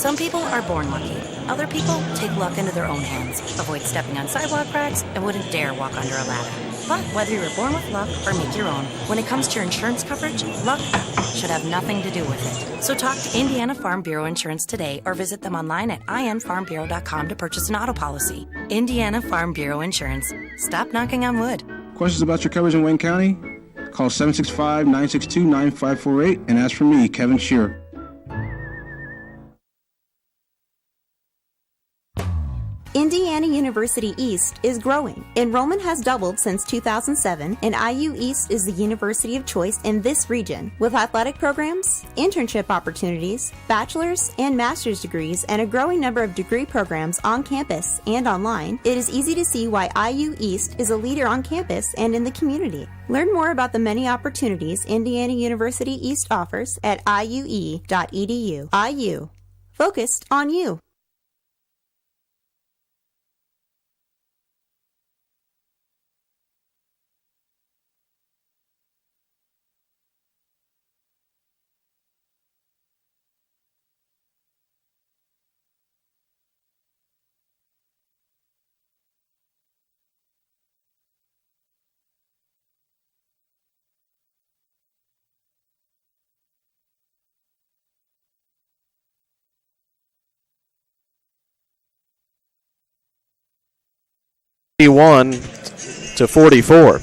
Some people are born lucky. Other people take luck into their own hands, avoid stepping on sidewalk cracks, and wouldn't dare walk under a ladder. But whether you were born with luck or make your own, when it comes to your insurance coverage, luck should have nothing to do with it. So talk to Indiana Farm Bureau Insurance today or visit them online at infarmbureau.com to purchase an auto policy. Indiana Farm Bureau Insurance. Stop knocking on wood. Questions about your coverage in Wayne County? Call 765-962-9548 and ask for me, Kevin Shearer. Indiana University East is growing. Enrollment has doubled since 2007, and IU East is the university of choice in this region. With athletic programs, internship opportunities, bachelor's and master's degrees, and a growing number of degree programs on campus and online, it is easy to see why IU East is a leader on campus and in the community. Learn more about the many opportunities Indiana University East offers at iue.edu. IU. Focused on you. To 44.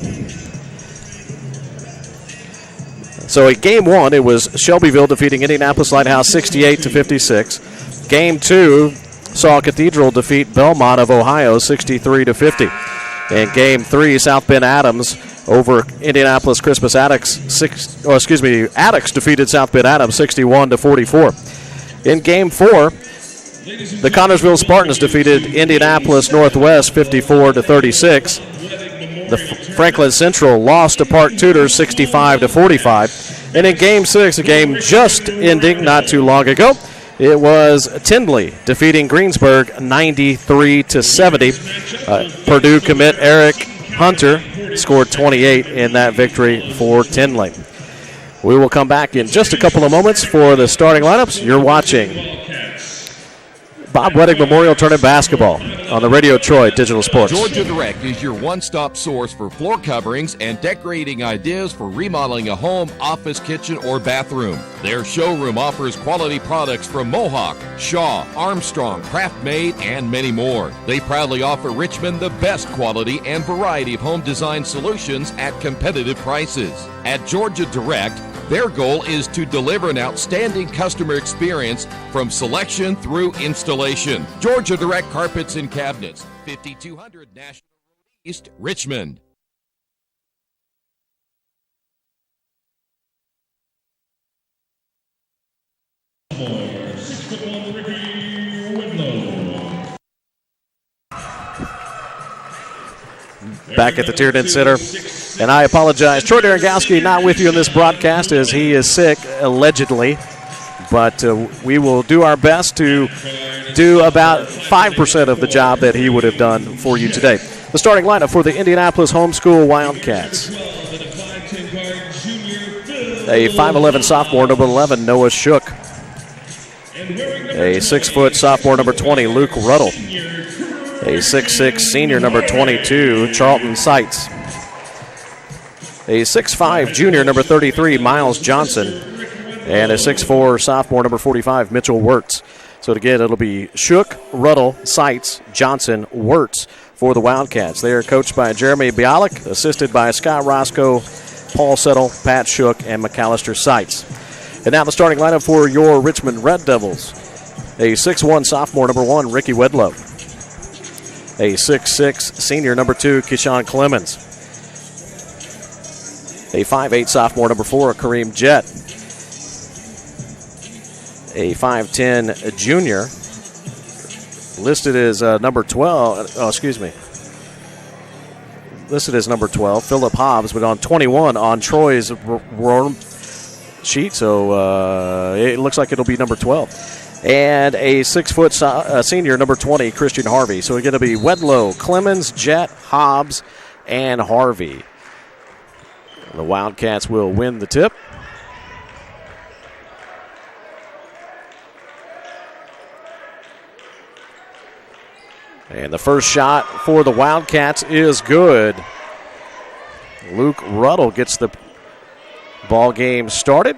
So in game one, it was Shelbyville defeating Indianapolis Lighthouse 68-56. Game two saw Cathedral defeat Belmont of Ohio 63-50. And game three, South Bend Adams over Indianapolis Crispus Attucks. Attucks defeated South Bend Adams 61-44. In game four, the Connorsville Spartans defeated Indianapolis Northwest 54-36. The Franklin Central lost to Park Tudors 65-45. And in game six, a game just ending not too long ago, it was Tindley defeating Greensburg 93-70. Purdue commit Eric Hunter scored 28 in that victory for Tindley. We will come back in just a couple of moments for the starting lineups. You're watching Bob Wettig Memorial Tournament Basketball on the Radio Troy Digital Sports. Georgia Direct is your one-stop source for floor coverings and decorating ideas for remodeling a home, office, kitchen, or bathroom. Their showroom offers quality products from Mohawk, Shaw, Armstrong, Craft Made, and many more. They proudly offer Richmond the best quality and variety of home design solutions at competitive prices. At Georgia Direct, their goal is to deliver an outstanding customer experience from selection through installation. Georgia Direct Carpets and Cabinets, 5200 National Road East, Richmond. Back at the Tiernan Center. And I apologize. Troy Derengowski not with you in this broadcast as he is sick, allegedly. But we will do our best to do about 5% of the job that he would have done for you today. The starting lineup for the Indianapolis Homeschool Wildcats. A 5'11 sophomore, number 11, Noah Shook. A 6-foot sophomore, number 20, Luke Ruddle. A 6'6 senior, number 22, Charlton Seitz. A 6'5 junior, number 33, Miles Johnson. And a 6'4 sophomore, number 45, Mitchell Wirtz. So again, it'll be Shook, Ruddle, Seitz, Johnson, Wirtz for the Wildcats. They are coached by Jeremy Bialik, assisted by Scott Roscoe, Paul Settle, Pat Shook, and McAllister Seitz. And now the starting lineup for your Richmond Red Devils. A 6'1 sophomore, number 1, Ricky Wedlow. A 6'6 senior, number 2, Keyshawn Clemens. A 5'8 sophomore, number 4, Kareem Jett. A 5'10 junior, listed as number 12. Listed as number 12, Philip Hobbs, but on 21 on Troy's sheet, so it looks like it'll be number 12. And a 6-foot senior, number 20, Christian Harvey. So we're going to be Wedlow, Clemens, Jett, Hobbs, and Harvey. The Wildcats will win the tip. And the first shot for the Wildcats is good. Luke Ruddle gets the ball game started.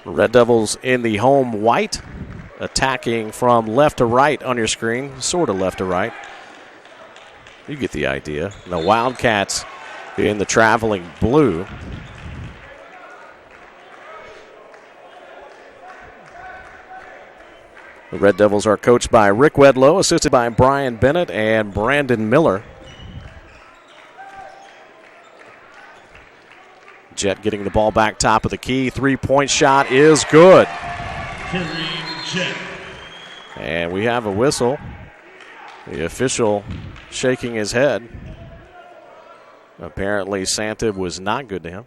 Red Devils in the home white, attacking from left to right on your screen, sort of left to right. You get the idea. The Wildcats in the traveling blue. The Red Devils are coached by Rick Wedlow, assisted by Brian Bennett and Brandon Miller. Jet getting the ball back top of the key. Three-point shot is good. And we have a whistle. The official shaking his head. Apparently Santa was not good to him.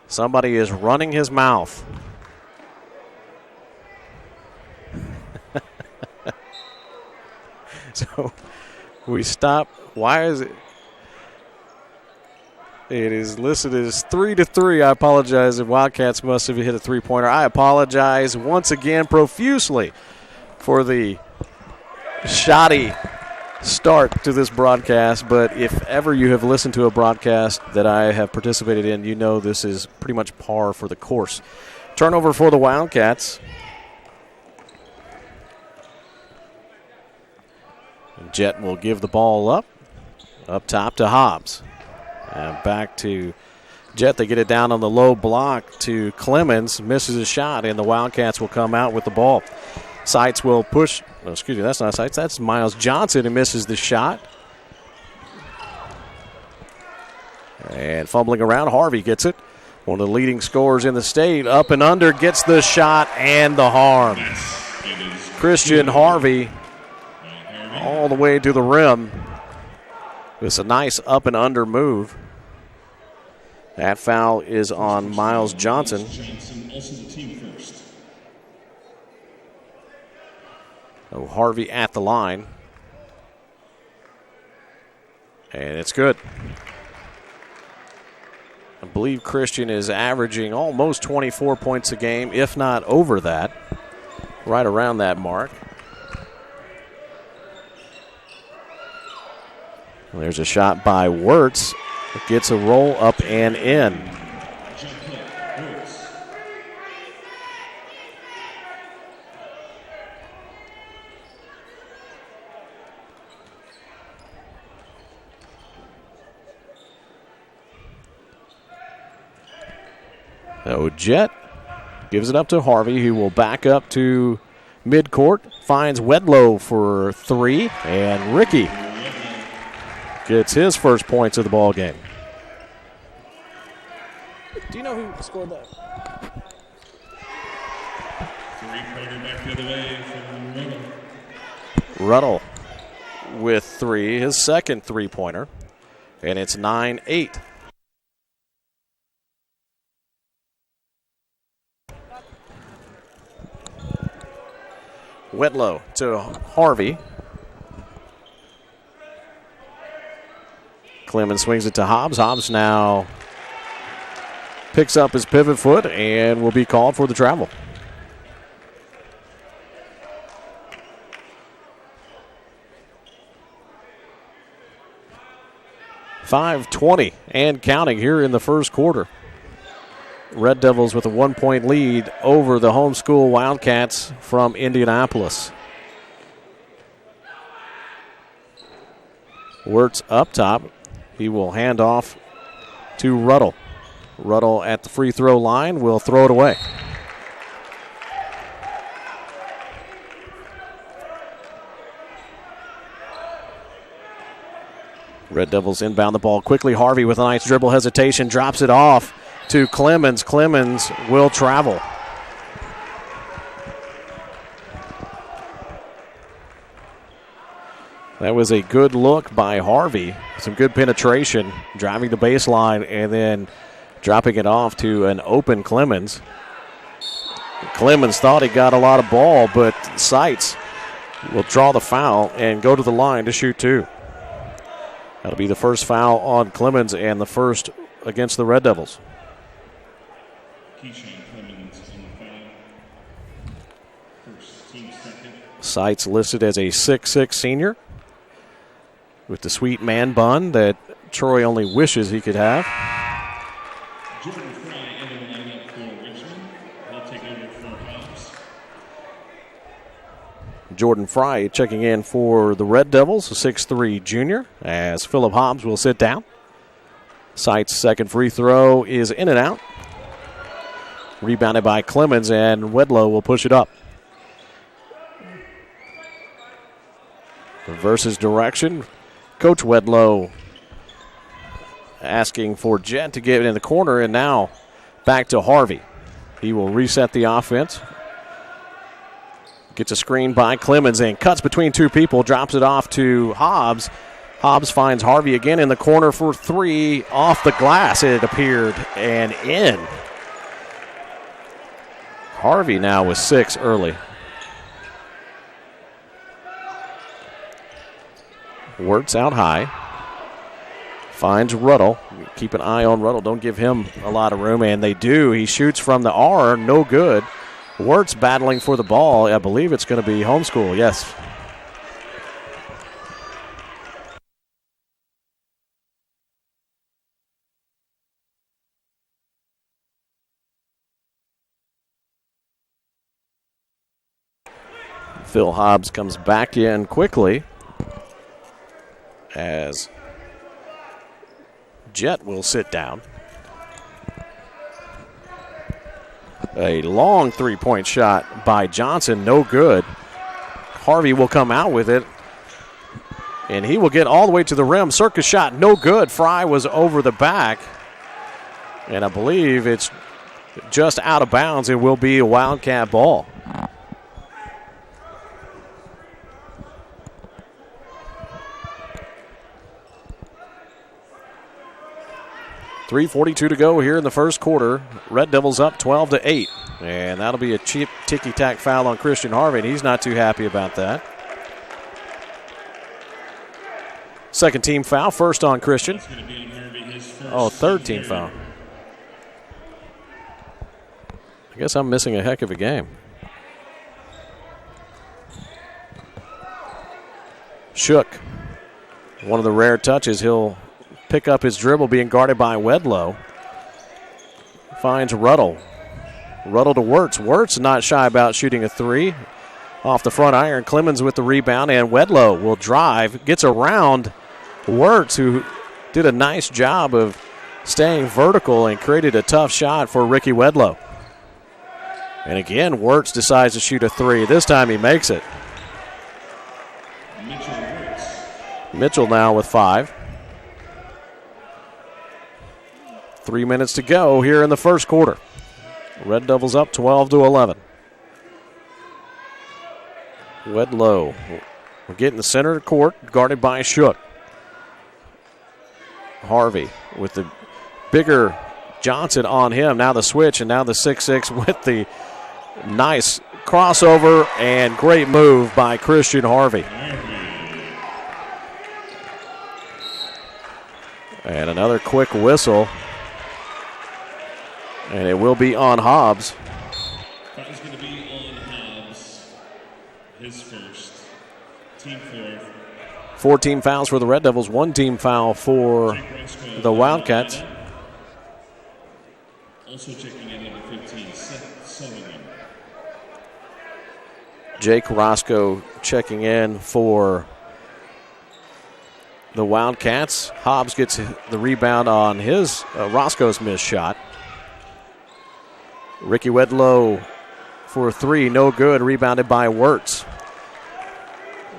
Somebody is running his mouth. So we stop. Why is it? It is listed as 3-3. I apologize. The Wildcats must have hit a three-pointer. I apologize once again profusely for the shoddy start to this broadcast. But if ever you have listened to a broadcast that I have participated in, you know this is pretty much par for the course. Turnover for the Wildcats. Jet will give the ball up top to Hobbs. And back to Jet. They get it down on the low block to Clemens. Misses a shot, and the Wildcats will come out with the ball. Seitz will push. Oh, excuse me, that's not Seitz. That's Miles Johnson who misses the shot. And fumbling around, Harvey gets it. One of the leading scorers in the state. Up and under, gets the shot and the harm. Christian Harvey all the way to the rim. It's a nice up and under move. That foul is on Miles Johnson. So Harvey at the line. And it's good. I believe Christian is averaging almost 24 points a game, if not over that. Right around that mark. There's a shot by Wirtz. It gets a roll up and in. So Jet gives it up to Harvey, who will back up to midcourt. Finds Wedlow for three, and Ricky gets his first points of the ball game. Do you know who scored that? Three-pointer back the other way from Ruddle with three, his second three-pointer, and it's 9-8. Wedlow to Harvey. Clemens swings it to Hobbs. Hobbs now picks up his pivot foot and will be called for the travel. .5:20 and counting here in the first quarter. Red Devils with a 1-point lead over the homeschool Wildcats from Indianapolis. Wirtz up top. He will hand off to Ruddle. Ruddle at the free throw line will throw it away. Red Devils inbound the ball quickly. Harvey with a nice dribble hesitation drops it off to Clemens. Clemens will travel. That was a good look by Harvey. Some good penetration, driving the baseline and then dropping it off to an open Clemens. Clemens thought he got a lot of ball, but Seitz will draw the foul and go to the line to shoot two. That'll be the first foul on Clemens and the first against the Red Devils. Keyshawn Clemens on the foul. First, team second. Seitz listed as a 6'6 senior with the sweet man bun that Troy only wishes he could have. Jordan Fry in the lineup for Richmond. He'll take over for Hobbs. Jordan Fry checking in for the Red Devils, a 6'3 junior, as Phillip Hobbs will sit down. Seitz' second free throw is in and out. Rebounded by Clemens, and Wedlow will push it up. Reverses direction. Coach Wedlow asking for Jet to get it in the corner, and now back to Harvey. He will reset the offense. Gets a screen by Clemens and cuts between two people, drops it off to Hobbs. Hobbs finds Harvey again in the corner for three, off the glass it appeared, and in. Harvey now with 6 early. Wirtz out high. Finds Ruddle. Keep an eye on Ruddle. Don't give him a lot of room, and they do. He shoots from the R, no good. Wirtz battling for the ball. I believe it's going to be homeschool, yes. Phil Hobbs comes back in quickly as Jet will sit down. A long three-point shot by Johnson, no good. Harvey will come out with it, and he will get all the way to the rim. Circus shot, no good. Fry was over the back, and I believe it's just out of bounds. It will be a Wildcat ball. 3:42 to go here in the first quarter. Red Devils up 12-8. And that'll be a cheap ticky-tack foul on Christian Harvey, and he's not too happy about that. Second team foul, first on Christian. Oh, third team foul. I guess I'm missing a heck of a game. Shook. One of the rare touches. He'll pick up his dribble, being guarded by Wedlow. Finds Ruddle. Ruddle to Wirtz. Wirtz not shy about shooting a three. Off the front iron, Clemens with the rebound, and Wedlow will drive. Gets around Wirtz, who did a nice job of staying vertical and created a tough shot for Ricky Wedlow. And again, Wirtz decides to shoot a three. This time he makes it. Mitchell now with 5. 3 minutes to go here in the first quarter. Red Devils up 12-11. Wedlow will get in the center of the court, guarded by Shook. Harvey with the bigger Johnson on him. Now the switch, and now the 6'6 with the nice crossover, and great move by Christian Harvey. And another quick whistle. And it will be on Hobbs. That is going to be on Hobbs. His first. Team 4. 4 team fouls for the Red Devils, 1 team foul for the Wildcats. Also checking in number 15, Seth Sullivan. Jake Roscoe checking in for the Wildcats. Hobbs gets the rebound on his Roscoe's missed shot. Ricky Wedlow for 3, no good, rebounded by Wirtz.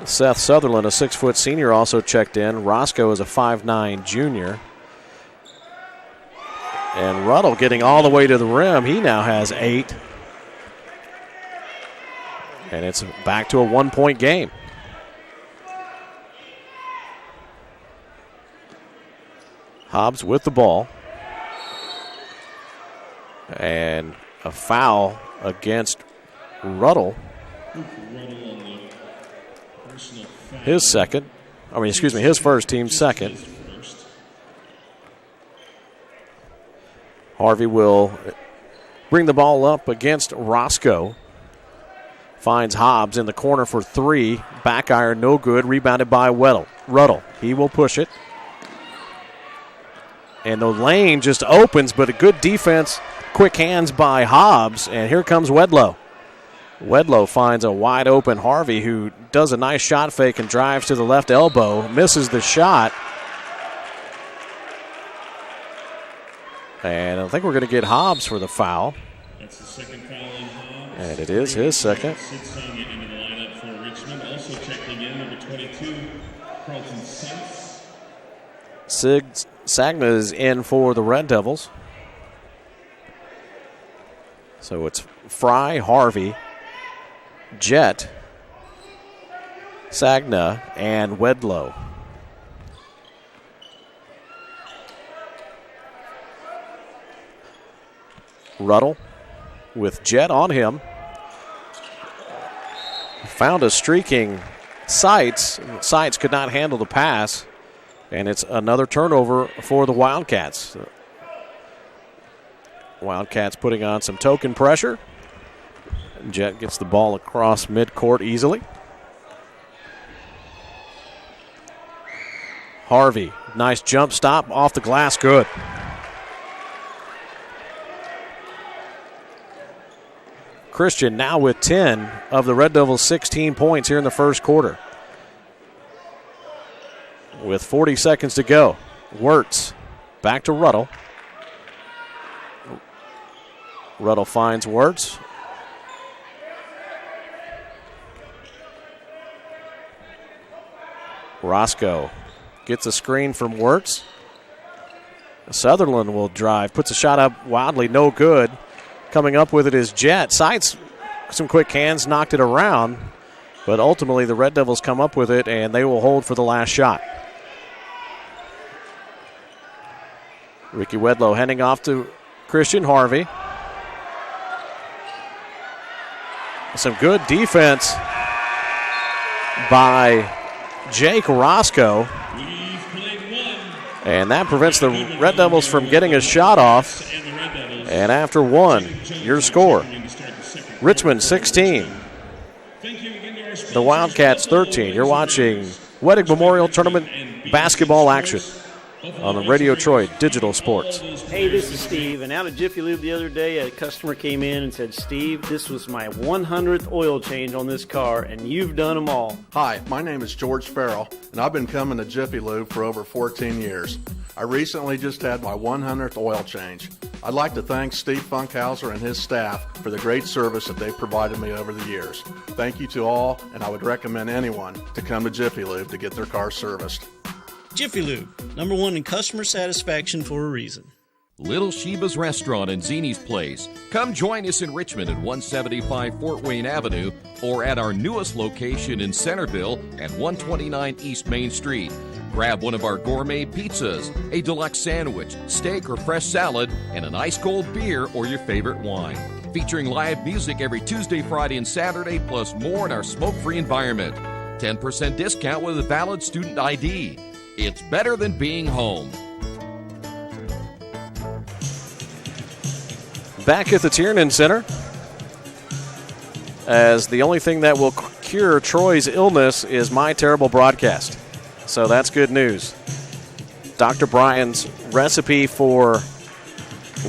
Seth Sutherland, a 6-foot senior, also checked in. Roscoe is a 5'9 junior. And Ruddle getting all the way to the rim. He now has 8. And it's back to a 1-point game. Hobbs with the ball. And a foul against Ruddle. His first, team second. Harvey will bring the ball up against Roscoe. Finds Hobbs in the corner for three. Back iron, no good. Rebounded by Ruddle. He will push it. And the lane just opens, but a good defense. Quick hands by Hobbs. And here comes Wedlow. Wedlow finds a wide open Harvey, who does a nice shot fake and drives to the left elbow. Misses the shot. And I think we're going to get Hobbs for the foul. That's the second foul on Hobbs. And it is his second. Signa into the lineup for Richmond. Also checking in, number 22, Carlton Sims. Sagna is in for the Red Devils. So it's Fry, Harvey, Jet, Sagna, and Wedlow. Ruddle with Jet on him. Found a streaking Seitz. Seitz could not handle the pass. And it's another turnover for the Wildcats. Wildcats putting on some token pressure. Jet gets the ball across midcourt easily. Harvey, nice jump stop off the glass, good. Christian now with 10 of the Red Devils' 16 points here in the first quarter. With 40 seconds to go. Wirtz back to Ruddle. Ruddle finds Wirtz. Roscoe gets a screen from Wirtz. Sutherland will drive, puts a shot up wildly, no good. Coming up with it is Jet. Seitz, some quick hands, knocked it around. But ultimately the Red Devils come up with it, and they will hold for the last shot. Ricky Wedlow handing off to Christian Harvey. Some good defense by Jake Roscoe. And that prevents the Red Devils from getting a shot off. And after one, your score. Richmond 16. The Wildcats 13. You're watching Wettig Memorial Tournament basketball action on the Radio Troy Digital Sports. Hey, this is Steve, and out of Jiffy Lube the other day, a customer came in and said, Steve, this was my 100th oil change on this car, and you've done them all. Hi, my name is George Farrell, and I've been coming to Jiffy Lube for over 14 years. I recently just had my 100th oil change. I'd like to thank Steve Funkhauser and his staff for the great service that they've provided me over the years. Thank you to all, and I would recommend anyone to come to Jiffy Lube to get their car serviced. Jiffy Lube, #1 in customer satisfaction for a reason. Little Sheba's Restaurant and Zini's Place. Come join us in Richmond at 175 Fort Wayne Avenue or at our newest location in Centerville at 129 East Main Street. Grab one of our gourmet pizzas, a deluxe sandwich, steak or fresh salad, and an ice-cold beer or your favorite wine. Featuring live music every Tuesday, Friday, and Saturday, plus more in our smoke-free environment. 10% discount with a valid student ID. It's better than being home. Back at the Tiernan Center, as the only thing that will cure Troy's illness is my terrible broadcast. So that's good news. Dr. Bryan's recipe for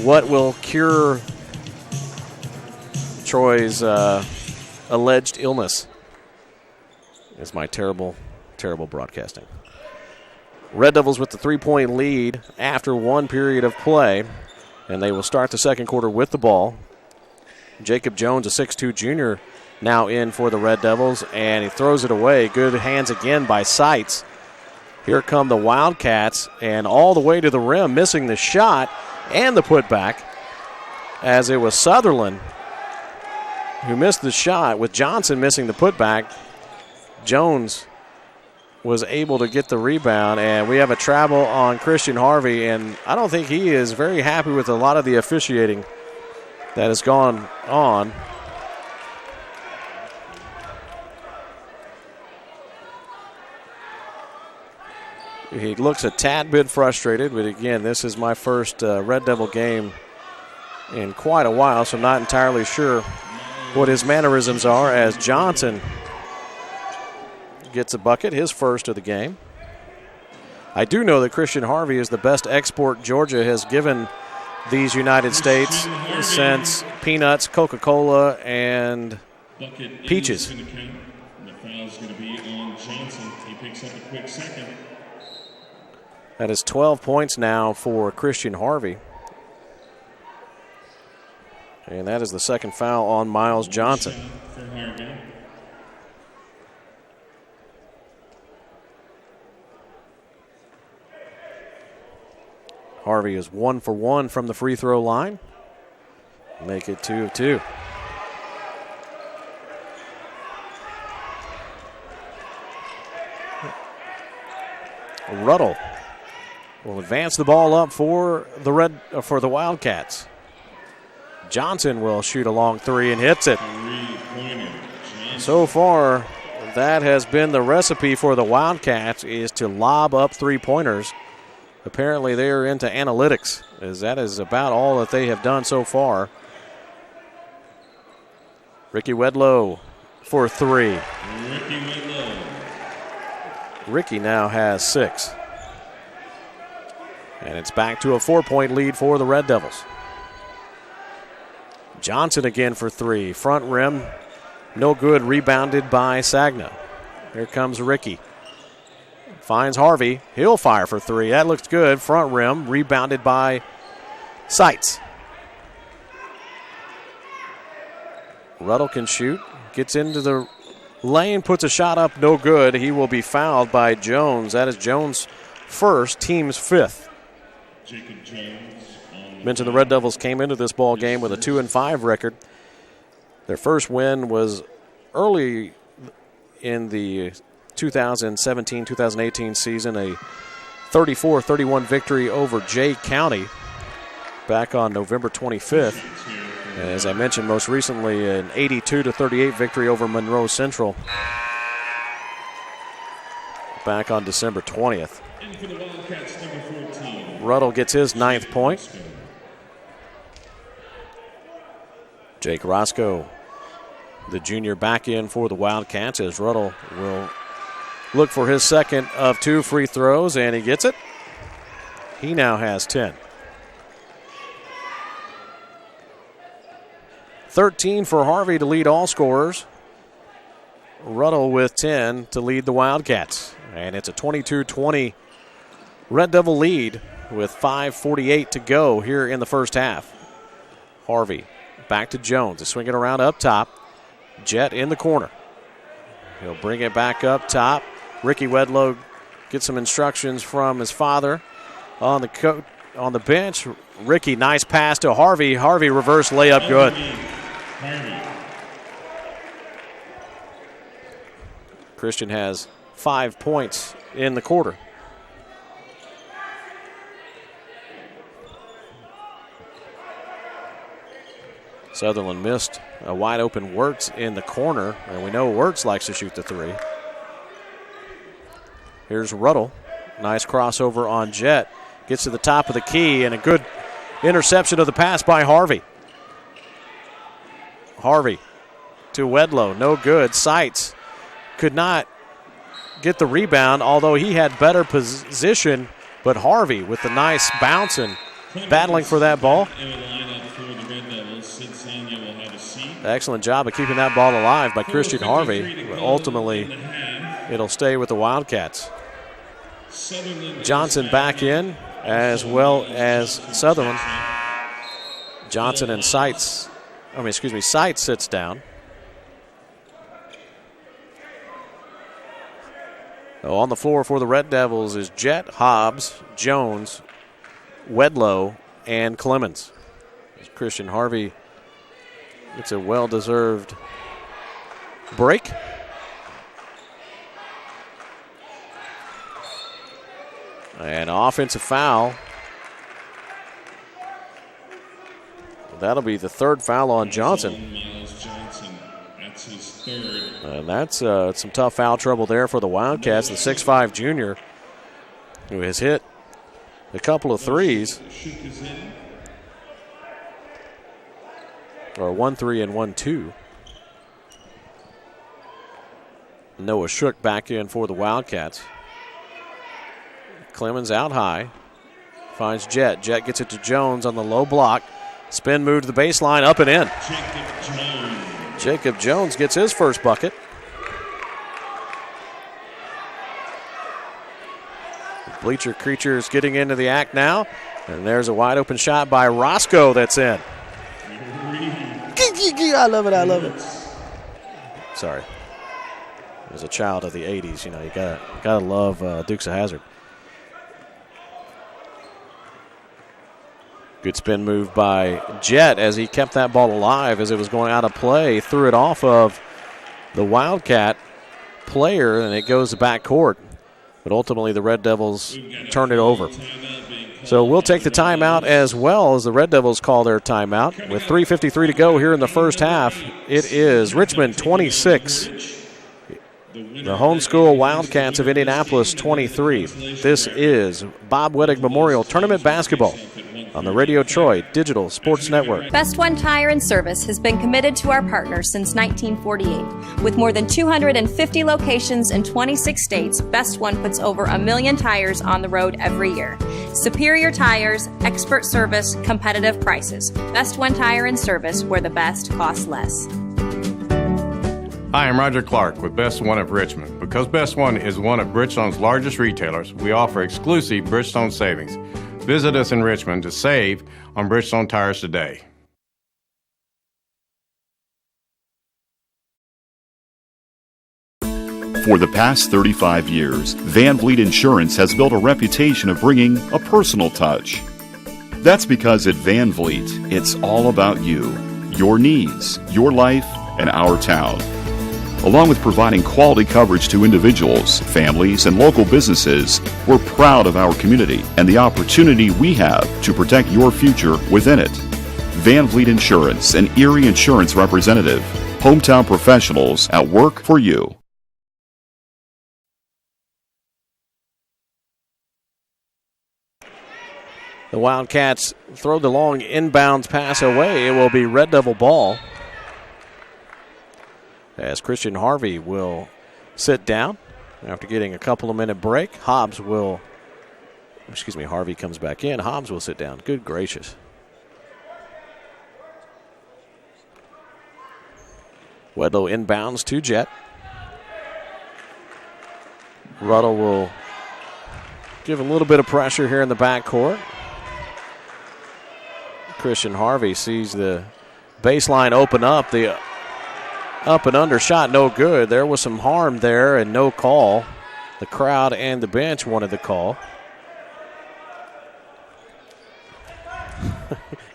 what will cure Troy's alleged illness is my terrible, terrible broadcasting. Red Devils with the 3-point lead after one period of play, and they will start the second quarter with the ball. Jacob Jones, a 6'2 junior, now in for the Red Devils, and he throws it away. Good hands again by Seitz. Here come the Wildcats, and all the way to the rim, missing the shot and the putback, as it was Sutherland who missed the shot, with Johnson missing the putback. Jones was able to get the rebound, and we have a travel on Christian Harvey, and I don't think he is very happy with a lot of the officiating that has gone on. He looks a tad bit frustrated, but again, this is my first Red Devil game in quite a while, so I'm not entirely sure what his mannerisms are as Johnson gets a bucket, his first of the game. I do know that Christian Harvey is the best export Georgia has given these United States since peanuts, Coca-Cola, and peaches. The foul's going to be on Johnson. He picks up a quick second. That is 12 points now for Christian Harvey. And that is the second foul on Miles Johnson. For Harvey. Harvey is 1 for 1 from the free throw line. Make it 2 of 2. Ruddle will advance the ball up for the Wildcats. Johnson will shoot a long three and hits it. So far, that has been the recipe for the Wildcats, is to lob up three-pointers. Apparently they are into analytics, as that is about all that they have done so far. Ricky Wedlow for three. Ricky now has 6. And it's back to a 4-point lead for the Red Devils. Johnson again for three. Front rim, no good, rebounded by Sagna. Here comes Ricky. Finds Harvey. He'll fire for three. That looks good. Front rim, rebounded by Seitz. Ruddle can shoot. Gets into the lane, puts a shot up, no good. He will be fouled by Jones. That is Jones' first, team's 5th. Jacob Jones. Mentioned the Red Devils came into this ball game with a 2-5 record. Their first win was early in the 2017-2018 season, a 34-31 victory over Jay County back on November 25th. As I mentioned, most recently an 82-38 victory over Monroe Central back on December 20th. Ruddle gets his 9th point. Jake Roscoe, the junior, back in for the Wildcats, as Ruddle will look for his second of 2 free throws, and he gets it. He now has 10. 13 for Harvey to lead all scorers. Ruddle with 10 to lead the Wildcats. And it's a 22-20 Red Devil lead with 5:48 to go here in the first half. Harvey back to Jones to swing it around up top. Jet in the corner. He'll bring it back up top. Ricky Wedlow gets some instructions from his father on the bench. Ricky, nice pass to Harvey. Harvey reverse layup, good. Christian has 5 points in the quarter. Sutherland missed a wide open Wirtz in the corner, and we know Wirtz likes to shoot the three. Here's Ruddle. Nice crossover on Jet. Gets to the top of the key, and a good interception of the pass by Harvey. Harvey to Wedlow, no good. Seitz could not get the rebound, although he had better position, but Harvey with the nice bounce and battling for that ball. Excellent job of keeping that ball alive by Christian Harvey. But ultimately, it'll stay with the Wildcats. Johnson back in, as well as Sutherland. Johnson and Seitz sits down. On the floor for the Red Devils is Jet, Hobbs, Jones, Wedlow, and Clemens. Christian Harvey gets a well-deserved break. And offensive foul. That'll be the 3rd foul on Johnson. That's his 3rd. And that's some tough foul trouble there for the Wildcats. The 6'5 junior who has hit a couple of threes. Or 1-3 and 1-2. Noah Shook back in for the Wildcats. Clemens out high. Finds Jet. Jet gets it to Jones on the low block. Spin move to the baseline, up and in. Jacob Jones gets his first bucket. Bleacher Creatures getting into the act now. And there's a wide open shot by Roscoe that's in. I love it, I love it. Sorry. As a child of the 80s, you know, you gotta love Dukes of Hazzard. Good spin move by Jet as he kept that ball alive as it was going out of play. Threw it off of the Wildcat player, and it goes to backcourt. But ultimately, the Red Devils turned it over. So we'll take the timeout as well as the Red Devils call their timeout. With 3:53 to go here in the first half, it is Richmond 26. The homeschool Wildcats of Indianapolis 23. This is Bob Wettig Memorial Tournament Basketball on the Radio Troy Digital Sports Network. Best One Tire and Service has been committed to our partners since 1948. With more than 250 locations in 26 states, Best One puts over 1 million tires on the road every year. Superior tires, expert service, competitive prices. Best One Tire and Service, where the best costs less. Hi, I'm Roger Clark with Best One of Richmond. Because Best One is one of Bridgestone's largest retailers, we offer exclusive Bridgestone savings. Visit us in Richmond to save on Bridgestone tires today. For the past 35 years, Van Vliet Insurance has built a reputation of bringing a personal touch. That's because at Van Vliet, it's all about you, your needs, your life, and our town. Along with providing quality coverage to individuals, families, and local businesses, we're proud of our community and the opportunity we have to protect your future within it. Van Vliet Insurance, an Erie Insurance representative. Hometown professionals at work for you. The Wildcats throw the long inbounds pass away. It will be Red Devil ball, as Christian Harvey will sit down after getting a couple of minute break. Harvey comes back in. Hobbs will sit down. Good gracious. Wedlow inbounds to Jet. Ruddle will give a little bit of pressure here in the backcourt. Christian Harvey sees the baseline open up. The up and under shot, no good. There was some harm there and no call. The crowd and the bench wanted the call.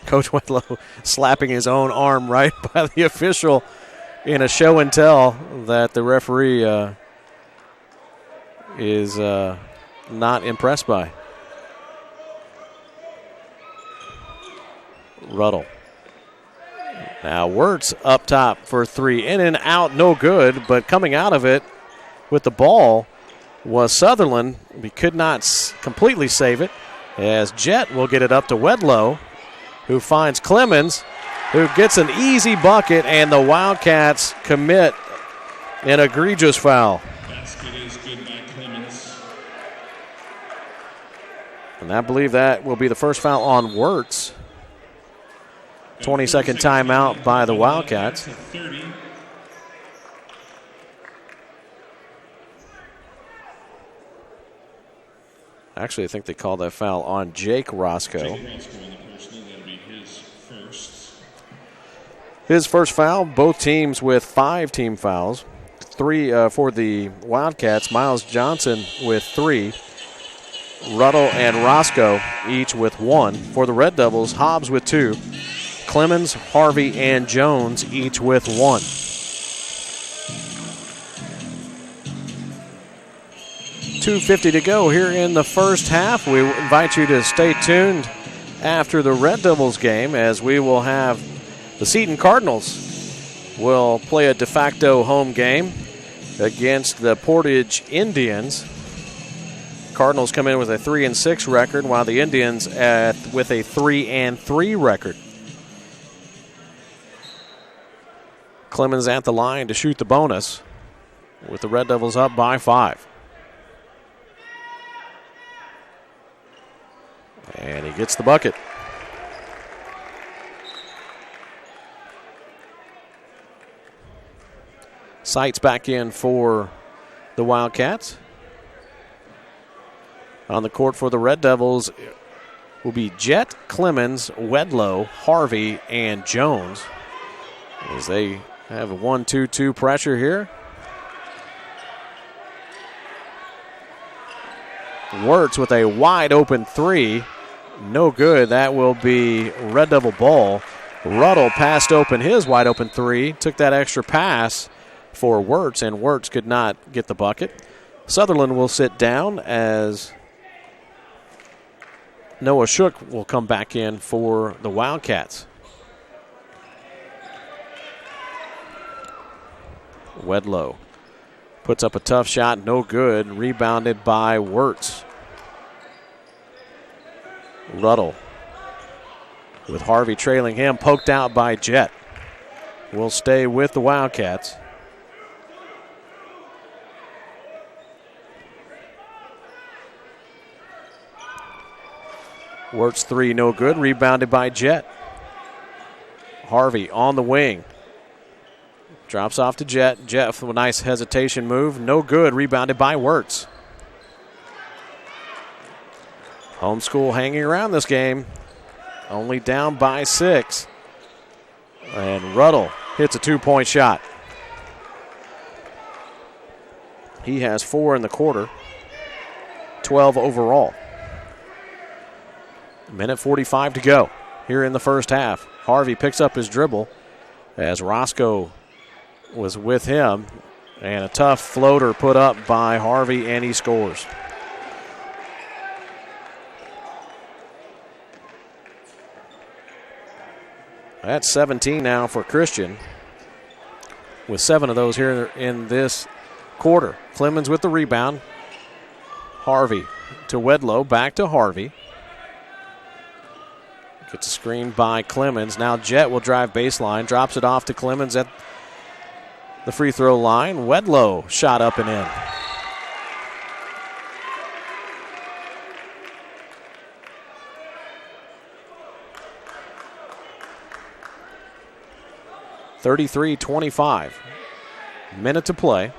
Coach Wedlow slapping his own arm right by the official in a show and tell that the referee is not impressed by. Ruddle. Now Wirtz up top for three. In and out, no good. But coming out of it with the ball was Sutherland. He could not completely save it, as Jet will get it up to Wedlow, who finds Clemens, who gets an easy bucket, and the Wildcats commit an egregious foul. Basket is good by Clemens. And I believe that will be the first foul on Wirtz. 20-second timeout by the Wildcats. Actually, I think they called that foul on Jake Roscoe. His first foul, both teams with 5 team fouls. 3 for the Wildcats, Miles Johnson with 3. Ruddle and Roscoe each with 1. For the Red Devils, Hobbs with 2. Clemens, Harvey, and Jones each with 1. .250 to go here in the first half. We invite you to stay tuned after the Red Devils game, as we will have the Seton Cardinals will play a de facto home game against the Portage Indians. Cardinals come in with a 3-6 record, while the Indians with a 3-3 record. Clemens at the line to shoot the bonus. with the Red Devils up by 5. And he gets the bucket. Sights back in for the Wildcats. On the court for the Red Devils will be Jett, Clemens, Wedlow, Harvey, and Jones, as they have a 1-2-2 pressure here. Wirtz with a wide open 3. No good. That will be Red Devil ball. Ruddle passed open his wide open 3. Took that extra pass for Wirtz, and Wirtz could not get the bucket. Sutherland will sit down as Noah Shook will come back in for the Wildcats. Wedlow puts up a tough shot, no good. Rebounded by Wirtz. Ruddle with Harvey trailing him, poked out by Jett. Will stay with the Wildcats. Wirtz 3, no good. Rebounded by Jett. Harvey on the wing. Drops off to Jett. Jett with a nice hesitation move. No good. Rebounded by Wirtz. Homeschool hanging around this game. Only down by 6. And Ruddle hits a 2-point shot. He has 4 in the quarter. 12 overall. Minute 45 to go here in the first half. Harvey picks up his dribble as Roscoe was with him. And a tough floater put up by Harvey, and he scores. That's 17 now for Christian, with 7 of those here in this quarter. Clemens with the rebound. Harvey to Wedlow, back to Harvey. Gets a screen by Clemens. Now Jett will drive baseline, drops it off to Clemens at the free throw line. Wedlow shot up and in. (33-25). Minute to play.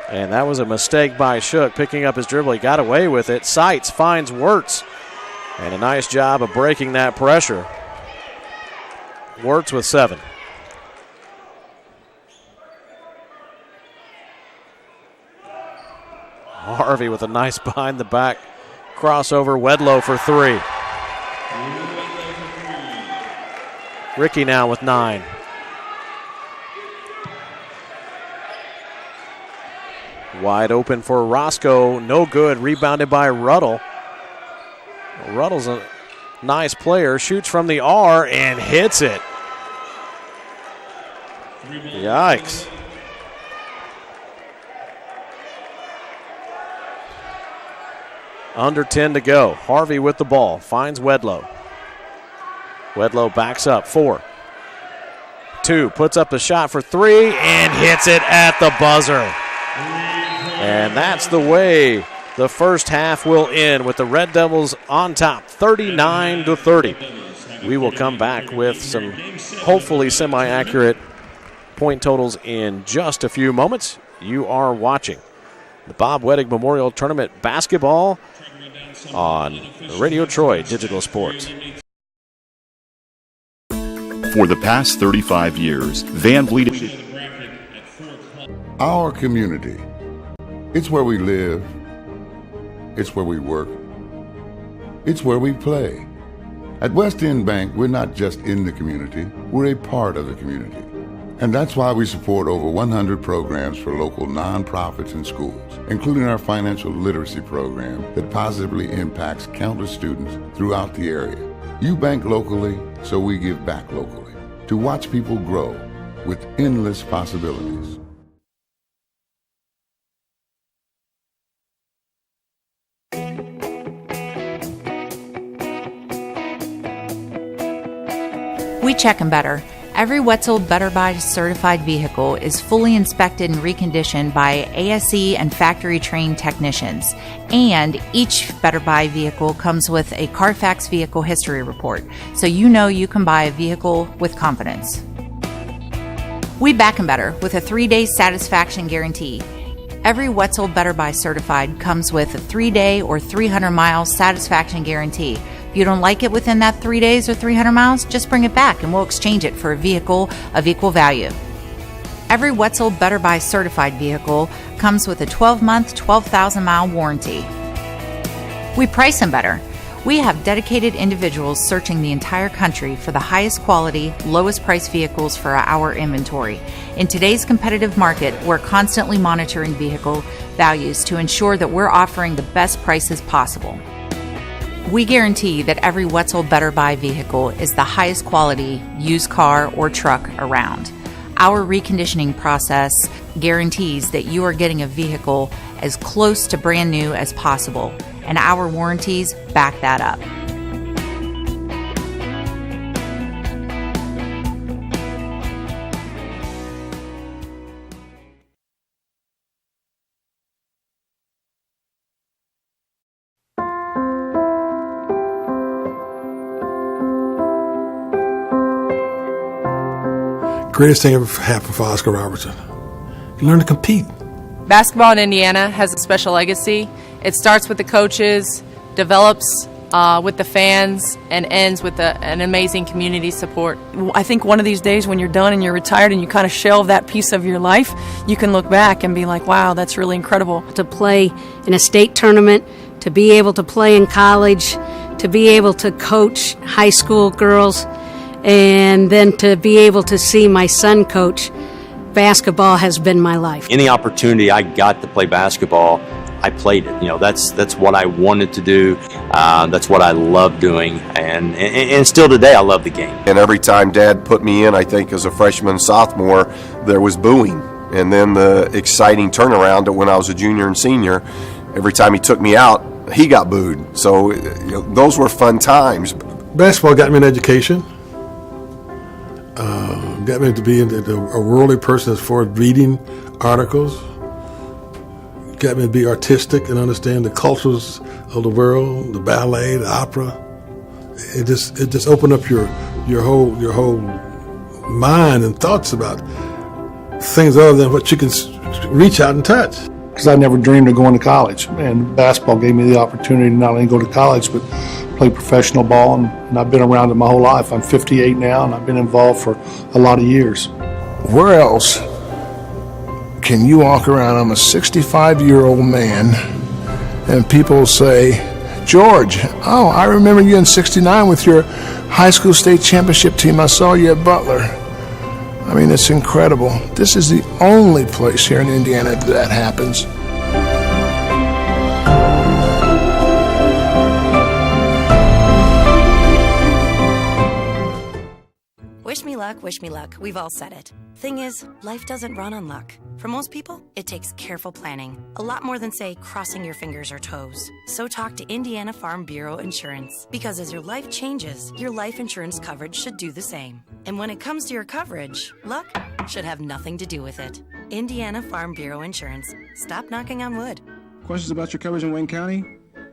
And that was a mistake by Shook, picking up his dribble. He got away with it. Seitz finds Wirtz. And a nice job of breaking that pressure. Wirtz with 7. Harvey with a nice behind the back crossover. Wedlow for 3. Ricky now with 9. Wide open for Roscoe. No good. Rebounded by Ruddle. Ruddle's a nice player. Shoots from the R and hits it. Yikes. Under 10 to go. Harvey with the ball. Finds Wedlow. Wedlow backs up. 4. 2. Puts up the shot for 3 and hits it at the buzzer. And that's the way the first half will end, with the Red Devils on top, 39-30. We will come back with some hopefully semi-accurate point totals in just a few moments. You are watching the Bob Wettig Memorial Tournament basketball on Radio Troy Digital Sports. For the past 35 years, Van Vliet. Our community. It's where we live. It's where we work. It's where we play. At West End Bank, we're not just in the community, we're a part of the community. And that's why we support over 100 programs for local nonprofits and schools, including our financial literacy program that positively impacts countless students throughout the area. You bank locally, so we give back locally to watch people grow with endless possibilities. We check 'em better. Every Wetzel Better Buy certified vehicle is fully inspected and reconditioned by ASE and factory-trained technicians. And each Better Buy vehicle comes with a Carfax vehicle history report, so you know you can buy a vehicle with confidence. We back 'em better with a 3-day satisfaction guarantee. Every Wetzel Better Buy certified comes with a 3-day or 300-mile satisfaction guarantee. If you don't like it within that 3 days or 300 miles, just bring it back and we'll exchange it for a vehicle of equal value. Every Wetzel Better Buy certified vehicle comes with a 12-month, 12,000-mile warranty. We price them better. We have dedicated individuals searching the entire country for the highest quality, lowest price vehicles for our inventory. In today's competitive market, we're constantly monitoring vehicle values to ensure that we're offering the best prices possible. We guarantee that every Wetzel Better Buy vehicle is the highest quality used car or truck around. Our reconditioning process guarantees that you are getting a vehicle as close to brand new as possible, and our warranties back that up. Greatest thing ever happened for Oscar Robertson. You learn to compete. Basketball in Indiana has a special legacy. It starts with the coaches, develops with the fans, and ends with an amazing community support. I think one of these days when you're done and you're retired and you kind of shelve that piece of your life, you can look back and be like, wow, that's really incredible. To play in a state tournament, to be able to play in college, to be able to coach high school girls, and then to be able to see my son coach, basketball has been my life. Any opportunity I got to play basketball, I played it. You know, that's what I wanted to do. That's what I love doing, and still today I love the game. And every time Dad put me in, I think as a freshman, sophomore, there was booing. And then the exciting turnaround when I was a junior and senior, every time he took me out, he got booed. So those were fun times. Basketball got me an education. Got me to be a worldly person as far as reading articles. Got me to be artistic and understand the cultures of the world, the ballet, the opera. It just opened up your whole mind and thoughts about things other than what you can reach out and touch. Because I never dreamed of going to college, and basketball gave me the opportunity to not only go to college but play professional ball, and I've been around it my whole life. I'm 58 now, and I've been involved for a lot of years. Where else can you walk around? I'm a 65-year-old man, and people say, George, oh, I remember you in '69 with your high school state championship team. I saw you at Butler. I mean, it's incredible. This is the only place here in Indiana that happens. Wish me luck. We've all said it. Thing is, life doesn't run on luck. For most people, it takes careful planning. A lot more than, say, crossing your fingers or toes. So talk to Indiana Farm Bureau Insurance. Because as your life changes, your life insurance coverage should do the same. And when it comes to your coverage, luck should have nothing to do with it. Indiana Farm Bureau Insurance. Stop knocking on wood. Questions about your coverage in Wayne County?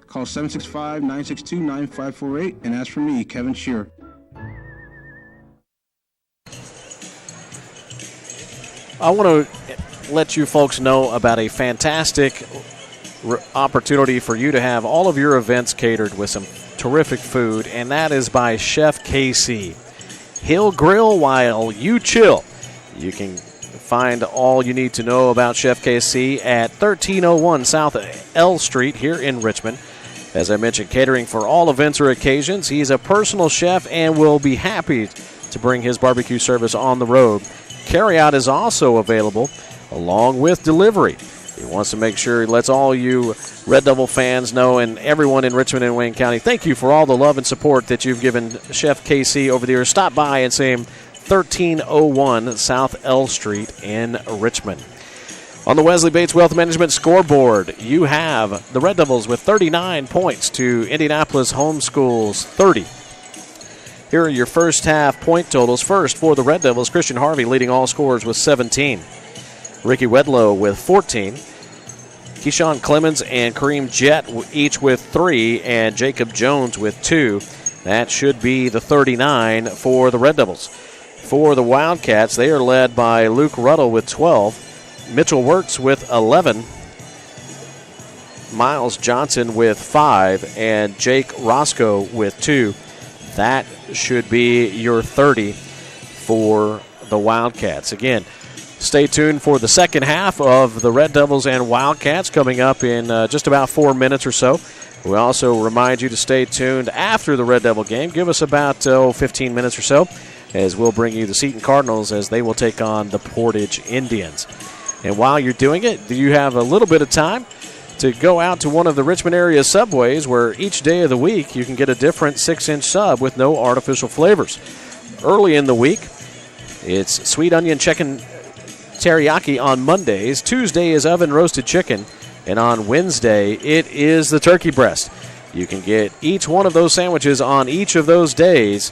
Call 765-962-9548 and ask for me, Kevin Shearer. I want to let you folks know about a fantastic opportunity for you to have all of your events catered with some terrific food, and that is by Chef KC. He'll grill while you chill. You can find all you need to know about Chef KC at 1301 South L Street here in Richmond. As I mentioned, catering for all events or occasions. He's a personal chef and will be happy to bring his barbecue service on the road. Carryout is also available, along with delivery. He wants to make sure he lets all you Red Devil fans know, and everyone in Richmond and Wayne County, thank you for all the love and support that you've given Chef KC over the years. Stop by and see him, 1301 South L Street in Richmond. On the Wesley Bates Wealth Management scoreboard, you have the Red Devils with 39 points to Indianapolis Home Schools 30. Here are your first half point totals. First, for the Red Devils, Christian Harvey leading all scorers with 17. Ricky Wedlow with 14. Keyshawn Clemens and Kareem Jett each with 3, and Jacob Jones with 2. That should be the 39 for the Red Devils. For the Wildcats, they are led by Luke Ruddle with 12, Mitchell Wirtz with 11, Miles Johnson with 5, and Jake Roscoe with 2. That should be your 30 for the Wildcats. Again, stay tuned for the second half of the Red Devils and Wildcats coming up in just about 4 minutes or so. We also remind you to stay tuned after the Red Devil game. Give us about 15 minutes or so, as we'll bring you the Seton Cardinals as they will take on the Portage Indians. And while you're doing it, do you have a little bit of time to go out to one of the Richmond area Subways, where each day of the week you can get a different 6-inch sub with no artificial flavors? Early in the week, it's sweet onion chicken teriyaki on Mondays. Tuesday is oven roasted chicken. And on Wednesday, it is the turkey breast. You can get each one of those sandwiches on each of those days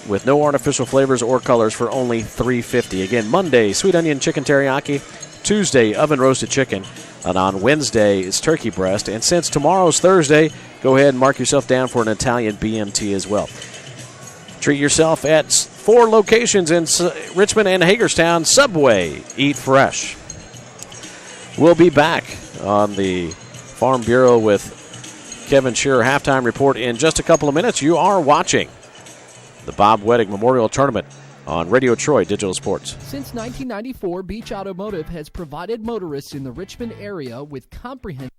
with no artificial flavors or colors for only $3.50. Again, Monday, sweet onion chicken teriyaki. Tuesday, oven roasted chicken. And on Wednesday, it's turkey breast. And since tomorrow's Thursday, go ahead and mark yourself down for an Italian BMT as well. Treat yourself at 4 locations in Richmond and Hagerstown. Subway, eat fresh. We'll be back on the Farm Bureau with Kevin Shearer halftime report in just a couple of minutes. You are watching the Bob Wettig Memorial Tournament on Radio Troy Digital Sports. Since 1994, Beach Automotive has provided motorists in the Richmond area with comprehensive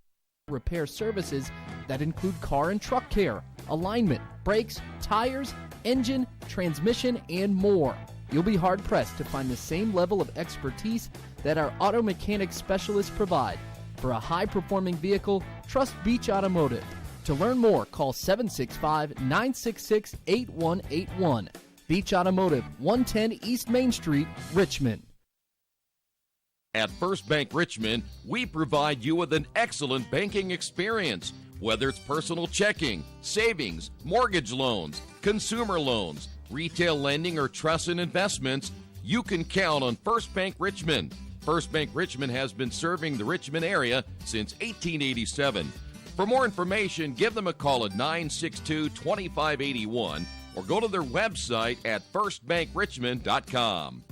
repair services that include car and truck care, alignment, brakes, tires, engine, transmission, and more. You'll be hard-pressed to find the same level of expertise that our auto mechanic specialists provide. For a high-performing vehicle, trust Beach Automotive. To learn more, call 765-966-8181. Beach Automotive, 110 East Main Street, Richmond. At First Bank Richmond, we provide you with an excellent banking experience. Whether it's personal checking, savings, mortgage loans, consumer loans, retail lending, or trust and investments, you can count on First Bank Richmond. First Bank Richmond has been serving the Richmond area since 1887. For more information, give them a call at 962-2581 or go to their website at firstbankrichmond.com.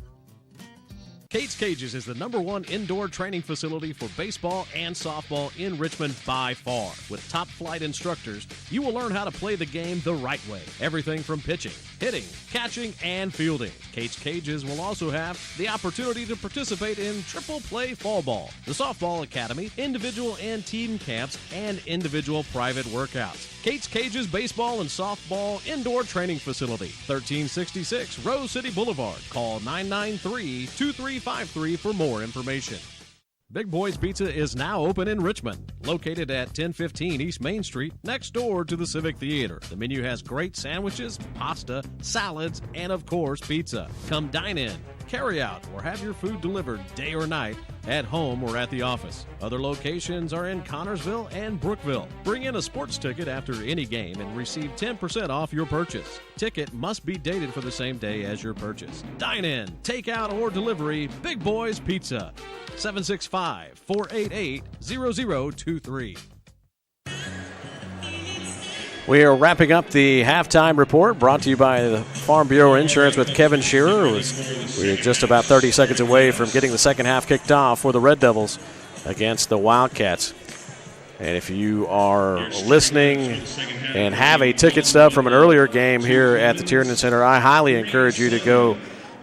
Kate's Cages is the #1 indoor training facility for baseball and softball in Richmond by far. With top flight instructors, you will learn how to play the game the right way. Everything from pitching, hitting, catching, and fielding. Kate's Cages will also have the opportunity to participate in triple play fall ball, the softball academy, individual and team camps, and individual private workouts. Kate's Cages Baseball and Softball Indoor Training Facility, 1366 Rose City Boulevard. Call 993-2353 for more information. Big Boy's Pizza is now open in Richmond, located at 1015 East Main Street, next door to the Civic Theater. The menu has great sandwiches, pasta, salads, and of course, pizza. Come dine in, carry out, or have your food delivered day or night, at home or at the office. Other locations are in Connorsville and Brookville. Bring in a sports ticket after any game and receive 10% off your purchase. Ticket must be dated for the same day as your purchase. Dine in, take out, or delivery, Big Boy's Pizza. 765-488-0023. We are wrapping up the halftime report brought to you by the Farm Bureau Insurance with Kevin Shearer. We're just about 30 seconds away from getting the second half kicked off for the Red Devils against the Wildcats. And if you are listening and have a ticket stub from an earlier game here at the Tiernan Center, I highly encourage you to go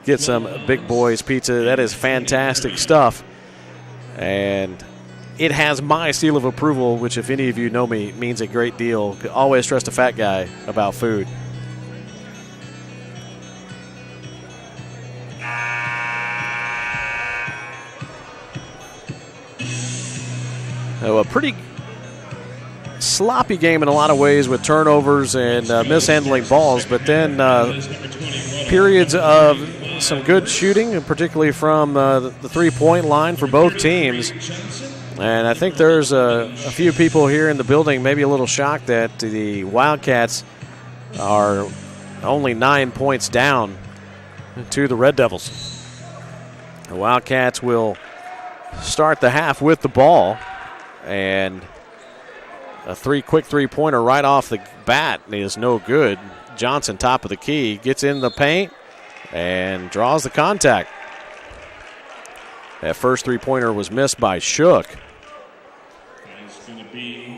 get some Big Boy's Pizza. That is fantastic stuff. And it has my seal of approval, which, if any of you know me, means a great deal. Always trust a fat guy about food. A pretty sloppy game in a lot of ways with turnovers and mishandling balls, but then periods of some good shooting, and particularly from the three-point line for both teams. And I think there's a few people here in the building maybe a little shocked that the Wildcats are only 9 points down to the Red Devils. The Wildcats will start the half with the ball, and a quick three-pointer right off the bat is no good. Johnson, top of the key, gets in the paint and draws the contact. That first three-pointer was missed by Shook.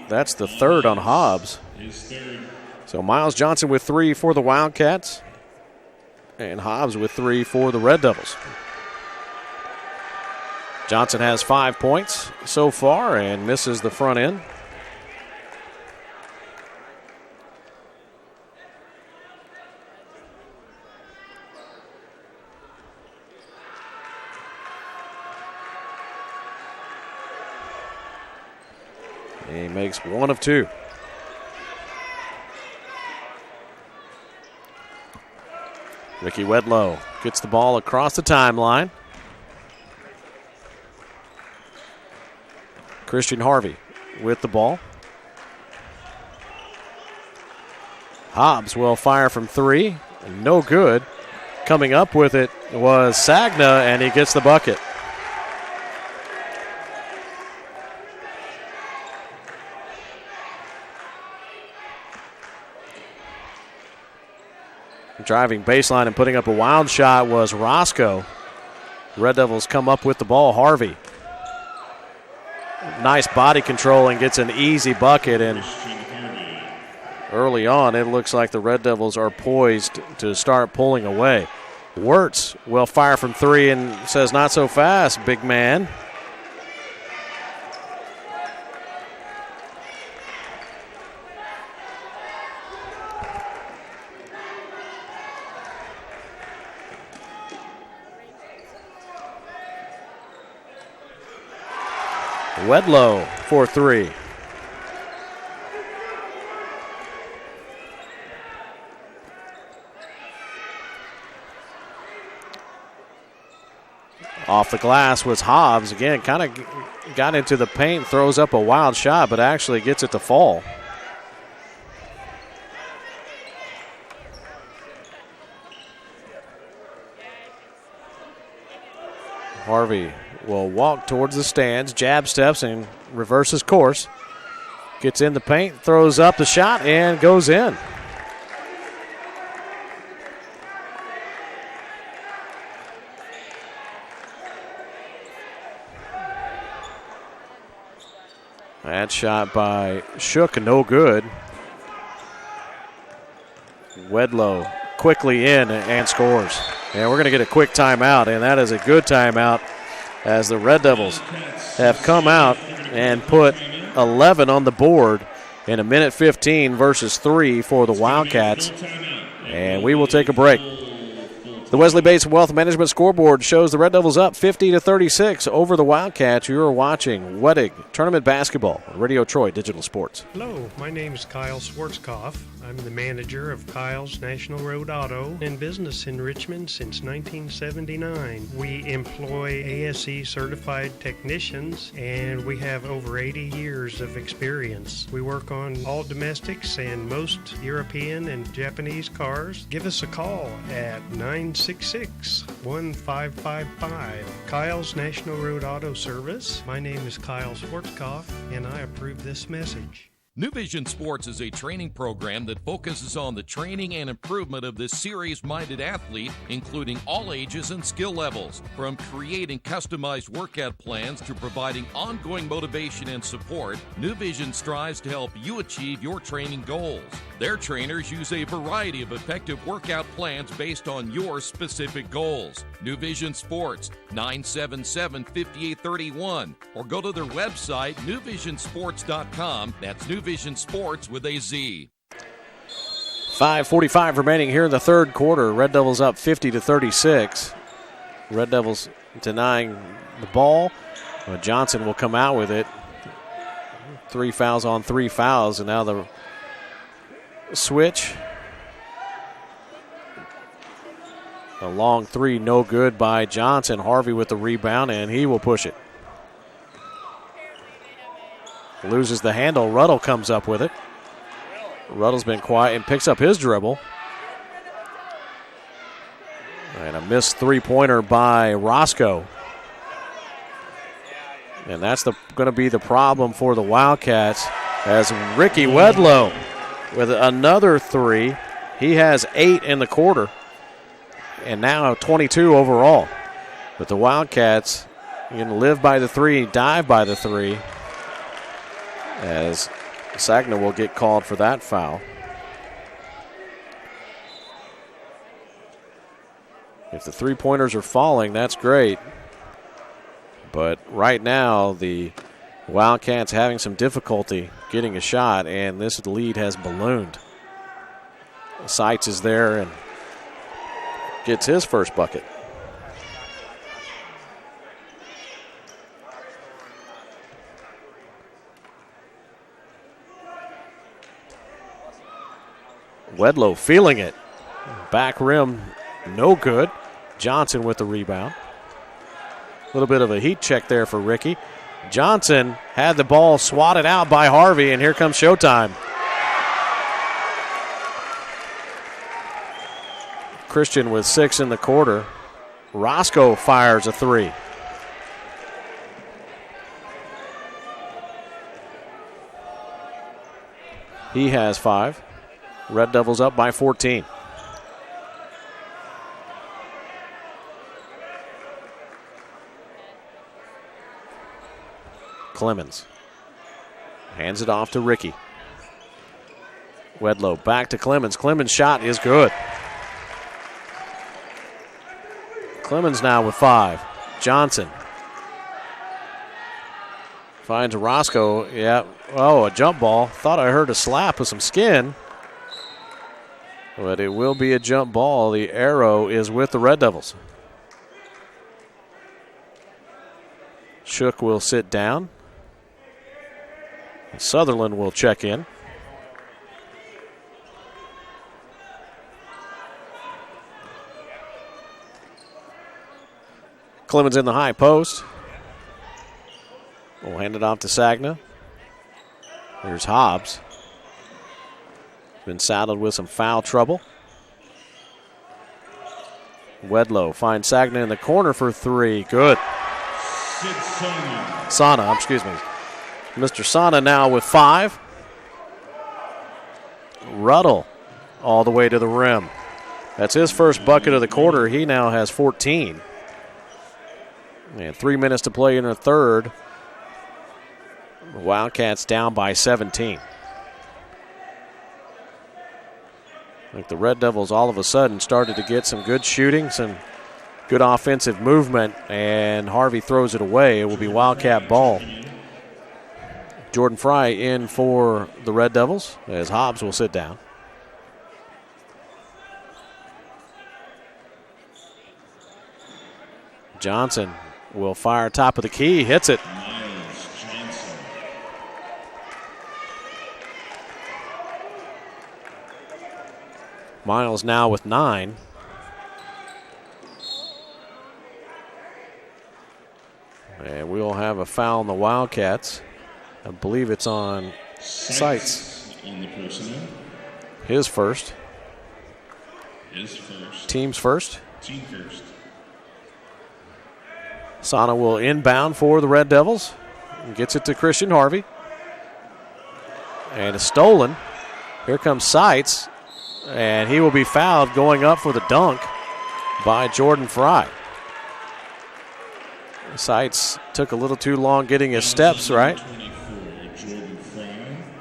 That's the third on Hobbs. So Miles Johnson with 3 for the Wildcats, and Hobbs with 3 for the Red Devils. Johnson has 5 points so far and misses the front end. He makes 1 of 2. Ricky Wedlow gets the ball across the timeline. Christian Harvey with the ball. Hobbs will fire from 3. No good. Coming up with it was Sagna, and he gets the bucket. Driving baseline and putting up a wild shot was Roscoe. Red Devils come up with the ball. Harvey. Nice body control and gets an easy bucket. And early on, it looks like the Red Devils are poised to start pulling away. Wirtz will fire from 3 and says, "Not so fast, big man." Wedlow for 3. Off the glass was Hobbs. Again, kind of got into the paint, throws up a wild shot, but actually gets it to fall. Harvey will walk towards the stands, jab steps, and reverses course. Gets in the paint, throws up the shot, and goes in. That shot by Shook, no good. Wedlow quickly in and scores. And we're going to get a quick timeout, and that is a good timeout, as the Red Devils have come out and put 11 on the board in 1:15 versus 3 for the Wildcats. And we will take a break. The Wesley Basin Wealth Management scoreboard shows the Red Devils up 50-36 over the Wildcats. You are watching Wettig Tournament Basketball on Radio Troy Digital Sports. Hello, my name is Kyle Schwarzkopf. I'm the manager of Kyle's National Road Auto, in business in Richmond since 1979. We employ ASE certified technicians, and we have over 80 years of experience. We work on all domestics and most European and Japanese cars. Give us a call at 966-1555. Kyle's National Road Auto Service. My name is Kyle Schwarzkopf, and I approve this message. New Vision Sports is a training program that focuses on the training and improvement of the serious-minded athlete, including all ages and skill levels. From creating customized workout plans to providing ongoing motivation and support, New Vision strives to help you achieve your training goals. Their trainers use a variety of effective workout plans based on your specific goals. New Vision Sports, 977-5831, or go to their website, newvisionsports.com. That's New Vision Sports with a Z. 5:45 remaining here in the third quarter. Red Devils up 50-36. Red Devils denying the ball. Johnson will come out with it. 3 fouls on 3 fouls, and now the switch. A long 3, no good by Johnson. Harvey with the rebound, and he will push it. Loses the handle. Ruddle comes up with it. Ruddle's been quiet and picks up his dribble. And a missed three-pointer by Roscoe. And that's going to be the problem for the Wildcats, as Ricky Wedlow with another three. He has 8 in the quarter and now 22 overall. But the Wildcats going to live by the three, dive by the three, as Sagna will get called for that foul. If the three-pointers are falling, that's great. But right now, the Wildcats having some difficulty getting a shot, and this lead has ballooned. Seitz is there and gets his first bucket. Wedlow feeling it. Back rim, no good. Johnson with the rebound. A little bit of a heat check there for Ricky. Johnson had the ball swatted out by Harvey, and here comes showtime. Christian with 6 in the quarter. Roscoe fires a three. He has 5. Red Devils up by 14. Clemens hands it off to Ricky. Wedlow back to Clemens. Clemens' shot is good. Clemens now with 5. Johnson finds Roscoe. Yeah. Oh, a jump ball. Thought I heard a slap with some skin. But it will be a jump ball. The arrow is with the Red Devils. Shook will sit down. Sutherland will check in. Clemens in the high post. We'll hand it off to Sagna. Here's Hobbs. Been saddled with some foul trouble. Wedlow finds Sagna in the corner for 3. Good. Sana, excuse me. Mr. Sana now with 5. Ruddle all the way to the rim. That's his first bucket of the quarter. He now has 14. And 3 minutes to play in the third. Wildcats down by 17. I think the Red Devils all of a sudden started to get some good shooting, some good offensive movement, and Harvey throws it away. It will be Wildcat ball. Jordan Fry in for the Red Devils as Hobbs will sit down. Johnson will fire top of the key, hits it. Miles now with 9. And we'll have a foul on the Wildcats. I believe it's on Seitz. On the personnel. His first. His first. Team's first. Team first. Sana will inbound for the Red Devils. And gets it to Christian Harvey. And it's stolen. Here comes Seitz. And he will be fouled going up for the dunk by Jordan Fry. Seitz took a little too long getting his steps right.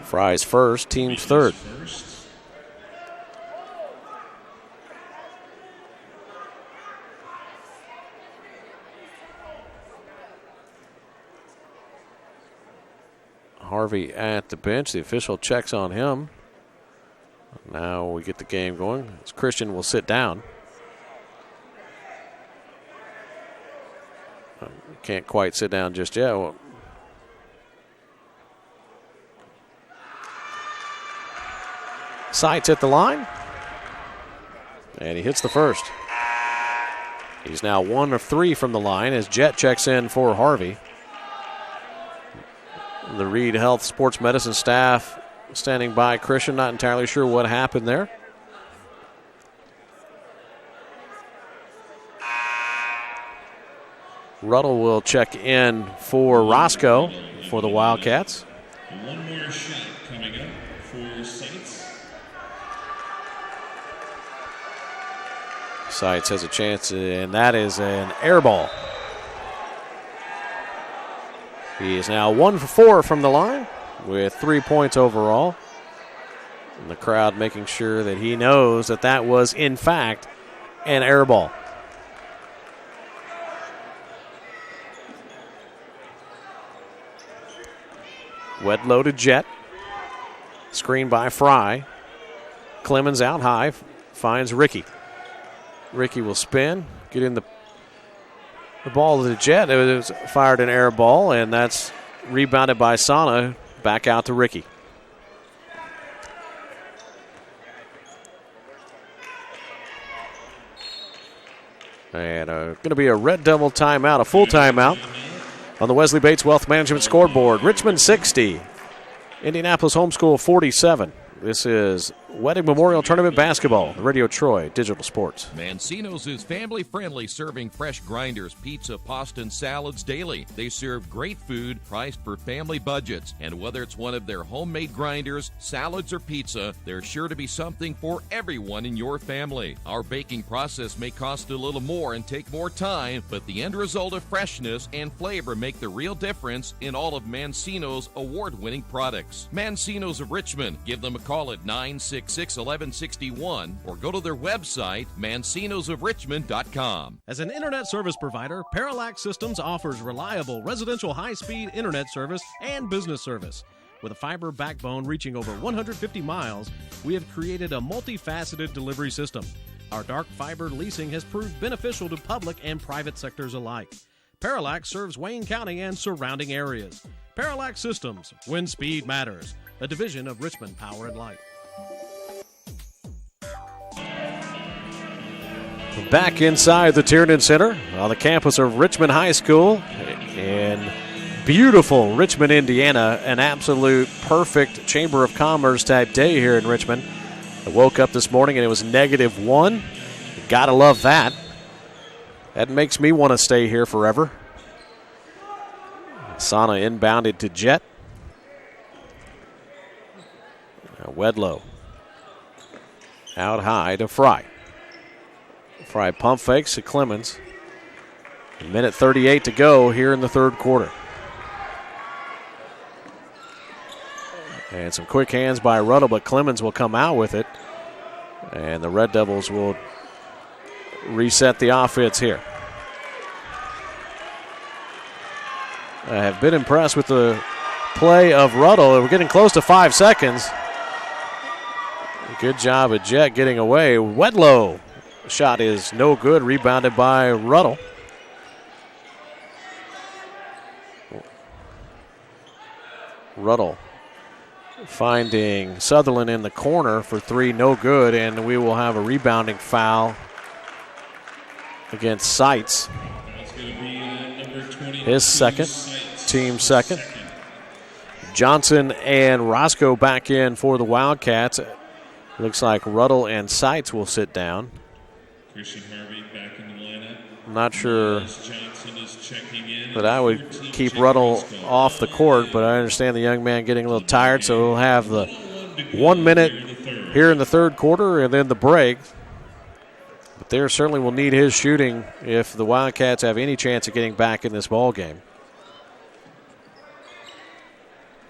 Fry's first, team's third. Harvey at the bench. The official checks on him. Now we get the game going. Christian will sit down. Can't quite sit down just yet. Well, Seitz at the line. And he hits the first. He's now 1 of 3 from the line as Jet checks in for Harvey. The Reed Health Sports Medicine staff standing by Christian, not entirely sure what happened there. Ruddle will check in for Roscoe for the Wildcats. One more shot coming up for Sites. Sites has a chance, and that is an air ball. He is now 1 for 4 from the line with 3 points overall. And the crowd making sure that he knows that that was, in fact, an air ball. Wedlow to Jet. Screen by Fry. Clemens out high. Finds Ricky. Ricky will spin. Get in the ball to the Jet. It was fired an air ball, and that's rebounded by Sana. Back out to Ricky. And going to be a Red Devil timeout, a full timeout on the Wesley Bates Wealth Management scoreboard. Richmond 60, Indianapolis Homeschool 47. This is Wettig Memorial Tournament basketball, Radio Troy Digital Sports. Mancino's is family friendly, serving fresh grinders, pizza, pasta, and salads daily. They serve great food priced for family budgets. And whether it's one of their homemade grinders, salads, or pizza, there's sure to be something for everyone in your family. Our baking process may cost a little more and take more time, but the end result of freshness and flavor make the real difference in all of Mancino's award-winning products. Mancino's of Richmond. Give them a call at 966-1161 or go to their website, mancinosofrichmond.com. As an internet service provider, Parallax Systems offers reliable residential high-speed internet service and business service. With a fiber backbone reaching over 150 miles, we have created a multifaceted delivery system. Our dark fiber leasing has proved beneficial to public and private sectors alike. Parallax serves Wayne County and surrounding areas. Parallax Systems, when speed matters. A division of Richmond Power and Light. Back inside the Tiernan Center on the campus of Richmond High School in beautiful Richmond, Indiana. An absolute perfect Chamber of Commerce type day here in Richmond. I woke up this morning and it was -1. Gotta love that. That makes me want to stay here forever. Sana inbounded to Jet. Wedlow out high to Fry. Fry pump fakes to Clemens. A minute 38 to go here in the third quarter. And some quick hands by Ruddle, but Clemens will come out with it. And the Red Devils will reset the offense here. I have been impressed with the play of Ruddle. We're getting close to 5 seconds. Good job of Jet getting away. Wedlow. Shot is no good. Rebounded by Ruddle. Ruddle finding Sutherland in the corner for 3. No good. And we will have a rebounding foul against Sites. His second. Team second. Johnson and Roscoe back in for the Wildcats. Looks like Ruddle and Sites will sit down. Christian Harvey back in the lineup. I'm not sure Johnson is checking in. that I would keep Ruddle off the court, but I understand the young man getting a little tired, so he'll have the 1 minute here in the third quarter and then the break. But they certainly will need his shooting if the Wildcats have any chance of getting back in this ball game.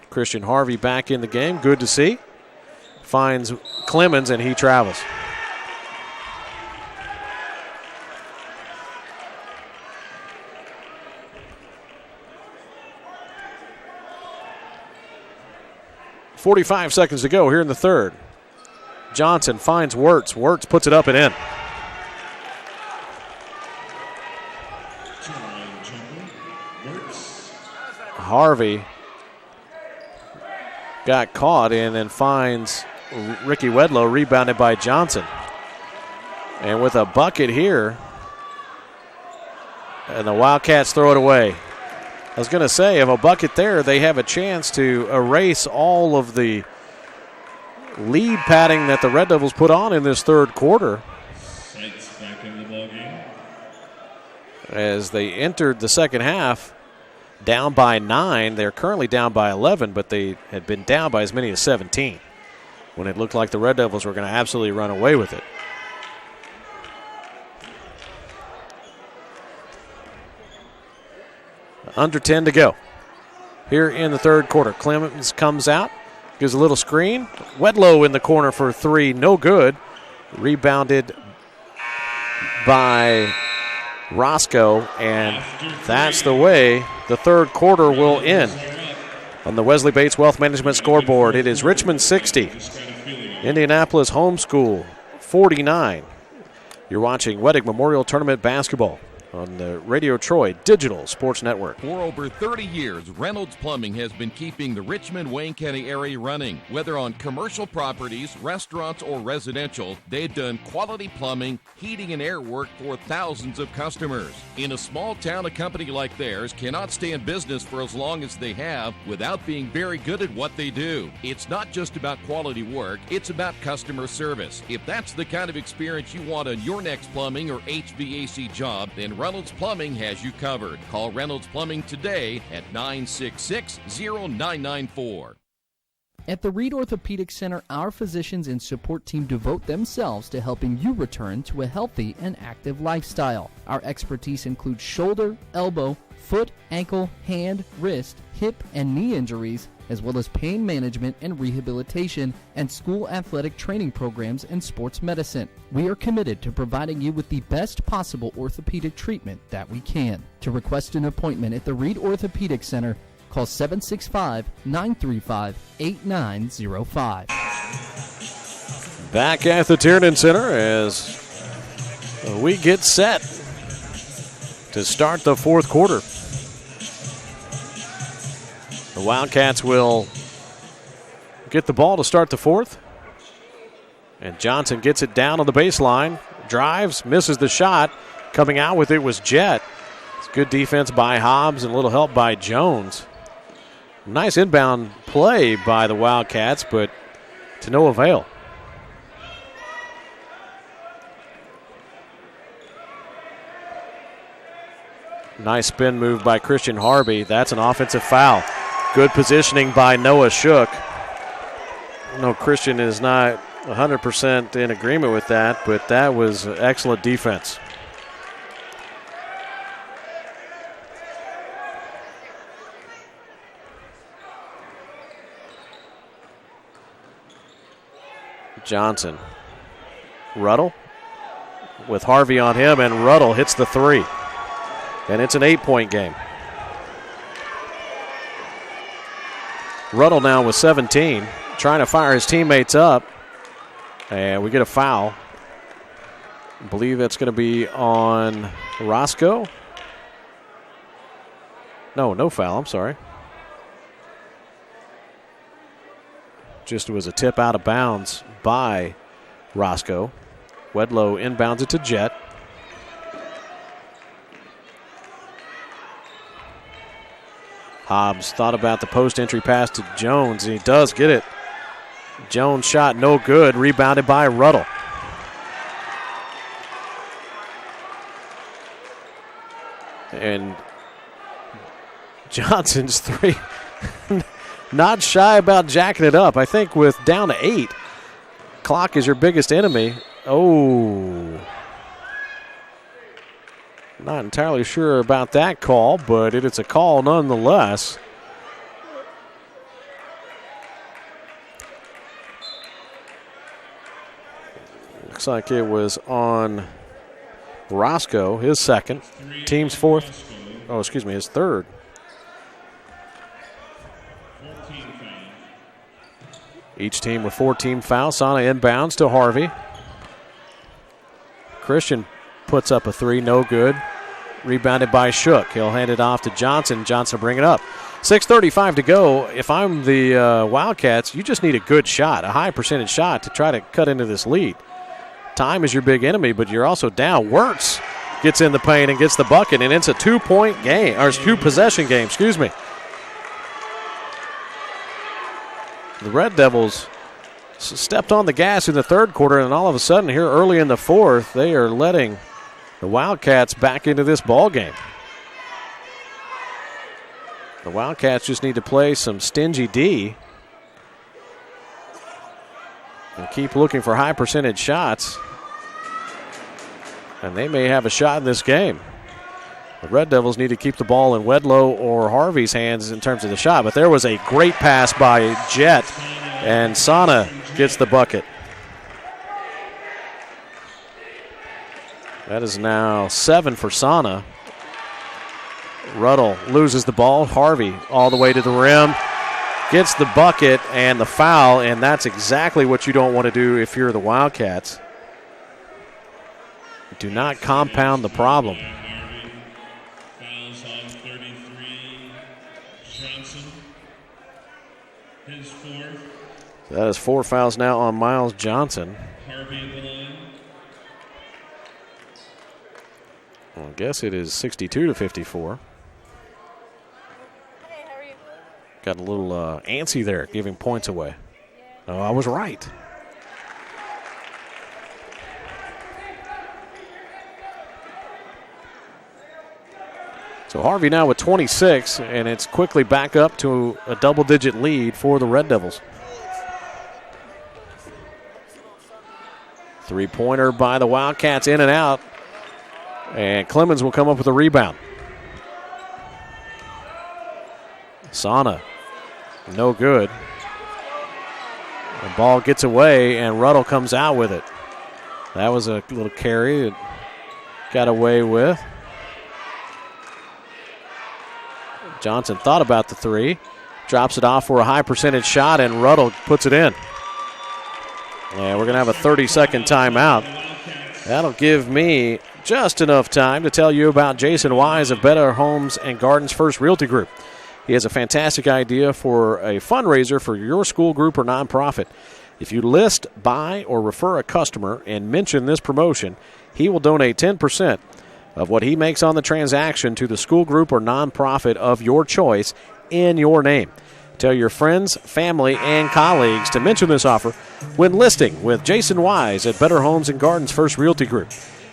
Christian Harvey back in the game. Good to see. Finds Clemens, and he travels. .45 seconds to go here in the third. Johnson finds Wirtz. Wirtz puts it up and in. Harvey got caught and then finds Ricky Wedlow, rebounded by Johnson. And with a bucket here, and the Wildcats throw it away. I was going to say, if a bucket there, they have a chance to erase all of the lead padding that the Red Devils put on in this third quarter. Sites back in the ballgame. as they entered the second half down by 9. They're currently down by 11, but they had been down by as many as 17 when it looked like the Red Devils were going to absolutely run away with it. Under 10 to go here in the third quarter. Clemens comes out, gives a little screen. Wedlow in the corner for 3, no good. Rebounded by Roscoe, and that's the way the third quarter will end. On the Wesley Bates Wealth Management scoreboard, it is Richmond 60, Indianapolis Homeschool 49. You're watching Wettig Memorial Tournament basketball on the Radio Troy Digital Sports Network. For over 30 years, Reynolds Plumbing has been keeping the Richmond, Wayne County area running. Whether on commercial properties, restaurants, or residential, they've done quality plumbing, heating, and air work for thousands of customers. In a small town, a company like theirs cannot stay in business for as long as they have without being very good at what they do. It's not just about quality work, it's about customer service. If that's the kind of experience you want on your next plumbing or HVAC job, then Reynolds Plumbing has you covered. Call Reynolds Plumbing today at 966-0994. At the Reed Orthopedic Center, our physicians and support team devote themselves to helping you return to a healthy and active lifestyle. Our expertise includes shoulder, elbow, foot, ankle, hand, wrist, hip, and knee injuries, as well as pain management and rehabilitation and school athletic training programs and sports medicine. We are committed to providing you with the best possible orthopedic treatment that we can. To request an appointment at the Reed Orthopedic Center, call 765-935-8905. Back at the Tiernan Center as we get set to start the fourth quarter. The Wildcats will get the ball to start the fourth. And Johnson gets it down on the baseline, drives, misses the shot. Coming out with it was Jett. It's good defense by Hobbs and a little help by Jones. Nice inbound play by the Wildcats, but to no avail. Nice spin move by Christian Harvey. That's an offensive foul. Good positioning by Noah Shook. No, Christian is not 100% in agreement with that, but that was excellent defense. Johnson. Ruddle with Harvey on him, and Ruddle hits the 3. And it's an 8-point game. Ruddle now with 17, trying to fire his teammates up. And we get a foul. I believe that's going to be on Roscoe. No foul, I'm sorry. Just was a tip out of bounds by Roscoe. Wedlow inbounds it to Jett. Hobbs thought about the post entry pass to Jones, and he does get it. Jones shot no good, rebounded by Ruddle. And Johnson's 3, not shy about jacking it up. I think with down to 8, clock is your biggest enemy. Oh. Not entirely sure about that call, but it's a call nonetheless. Looks like it was on Roscoe, his second. Team's fourth. Oh, excuse me, his third. Each team with 4 team fouls. Sana inbounds to Harvey. Christian puts up a 3, no good. Rebounded by Shook. He'll hand it off to Johnson. Johnson will bring it up. 6:35 to go. If I'm the Wildcats, you just need a good shot, a high percentage shot to try to cut into this lead. Time is your big enemy, but you're also down. Wirtz gets in the paint and gets the bucket, and it's a 2-point game, or 2-possession game, excuse me. The Red Devils stepped on the gas in the third quarter, and all of a sudden here early in the fourth, they are letting the Wildcats back into this ball game. The Wildcats just need to play some stingy D and keep looking for high percentage shots, and they may have a shot in this game. The Red Devils need to keep the ball in Wedlow or Harvey's hands in terms of the shot, but there was a great pass by Jet, and Sana gets the bucket. That is now 7 for Sana. Ruddle loses the ball. Harvey all the way to the rim. Gets the bucket and the foul, and that's exactly what you don't want to do if you're the Wildcats. Do not compound the problem. Fouls on 33, Johnson. His fourth. That is 4 fouls now on Miles Johnson. Harvey at the line. Well, I guess it is 62-54. Got a little antsy there, giving points away. Oh, I was right. So Harvey now with 26, and it's quickly back up to a double-digit lead for the Red Devils. Three-pointer by the Wildcats, in and out. And Clemens will come up with a rebound. Sana, no good. The ball gets away, and Ruddle comes out with it. That was a little carry that got away with. Johnson thought about the three, drops it off for a high percentage shot, and Ruddle puts it in. And we're going to have a 30-second timeout. That'll give me just enough time to tell you about Jason Wise of Better Homes and Gardens First Realty Group. He has a fantastic idea for a fundraiser for your school group or nonprofit. If you list, buy, or refer a customer and mention this promotion, he will donate 10% of what he makes on the transaction to the school group or nonprofit of your choice in your name. Tell your friends, family, and colleagues to mention this offer when listing with Jason Wise at Better Homes and Gardens First Realty Group.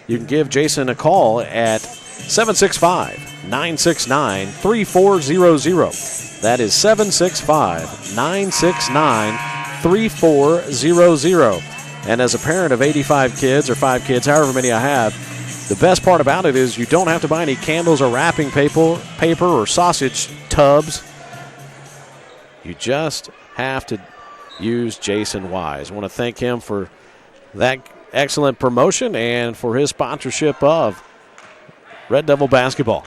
You can give Jason a call at 765-969-3400. That is 765-969-3400. And as a parent of 85 kids or 5 kids, however many I have, the best part about it is you don't have to buy any candles or wrapping paper or sausage tubs. You just have to use Jason Wise. I want to thank him for that excellent promotion and for his sponsorship of Red Devil basketball.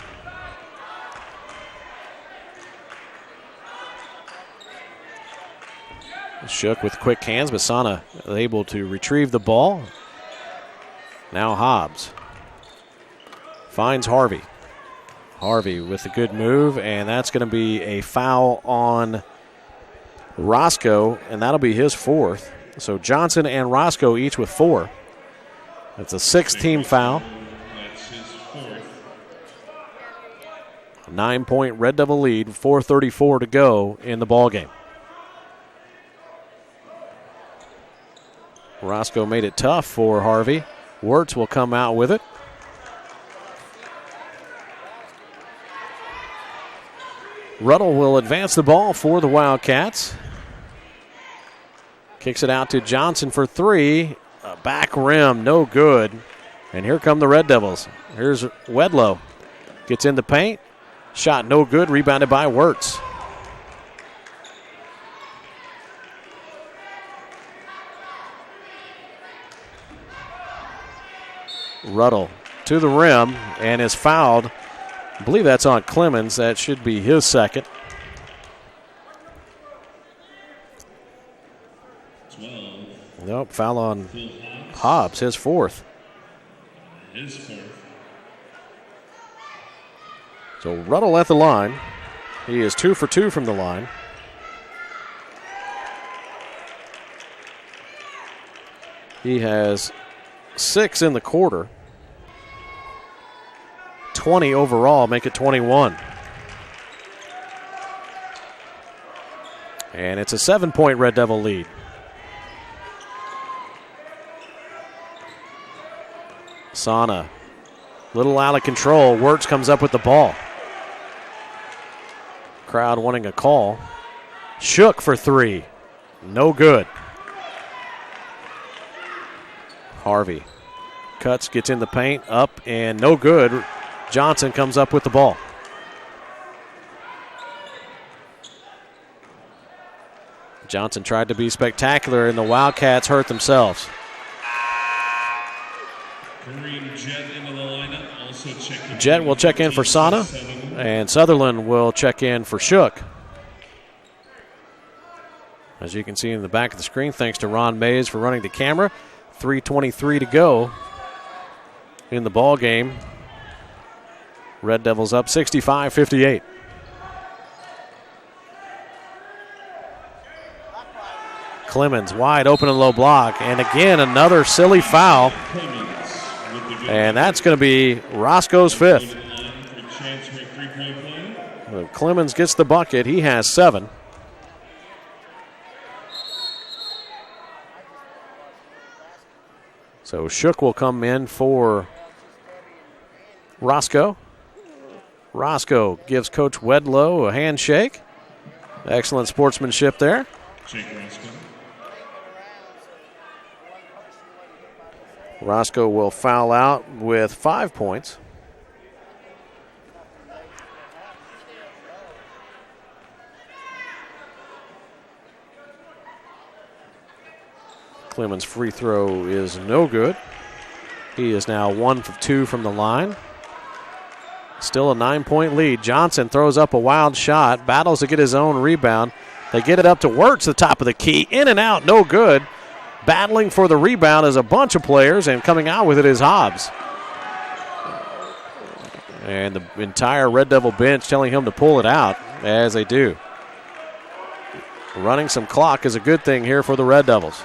Shook with quick hands, but Sana able to retrieve the ball. Now Hobbs finds Harvey. Harvey with a good move, and that's going to be a foul on Roscoe, and that'll be his 4th. So Johnson and Roscoe each with 4. That's a 6th-team foul. That's his fourth. 9-point Red Devil lead, 4:34 to go in the ballgame. Roscoe made it tough for Harvey. Wirtz will come out with it. Ruddle will advance the ball for the Wildcats. Kicks it out to Johnson for 3. A back rim, no good. And here come the Red Devils. Here's Wedlow. Gets in the paint. Shot no good, rebounded by Wirtz. Ruddle to the rim and is fouled. I believe that's on Clemens. That should be his 2nd. 12. Nope, foul on Hobbs, his 4th. His fourth. So Ruddle at the line. He is 2 for 2 from the line. He has 6 in the quarter. 20 overall, make it 21. And it's a 7-point Red Devil lead. Sana Little out of control. Wirtz comes up with the ball. Crowd wanting a call. Shook for three. No good. Harvey cuts, gets in the paint, up, and no good. Johnson comes up with the ball. Johnson tried to be spectacular, and the Wildcats hurt themselves. Jet will check in for Sana, and Sutherland will check in for Shook. As you can see in the back of the screen, thanks to Ron Mays for running the camera. 3:23 to go in the ball game. Red Devils up 65-58. Clemens wide open and low block. And again, another silly foul. And that's going to be Roscoe's fifth. Clemens gets the bucket. He has 7. So Shook will come in for Roscoe. Roscoe gives Coach Wedlow a handshake. Excellent sportsmanship there. Roscoe will foul out with 5 points. Clemens' free throw is no good. He is now 1 of 2 from the line. Still a 9-point lead. Johnson throws up a wild shot, battles to get his own rebound. They get it up to Wirtz, the top of the key. In and out, no good. Battling for the rebound is a bunch of players, and coming out with it is Hobbs. And the entire Red Devil bench telling him to pull it out, as they do. Running some clock is a good thing here for the Red Devils.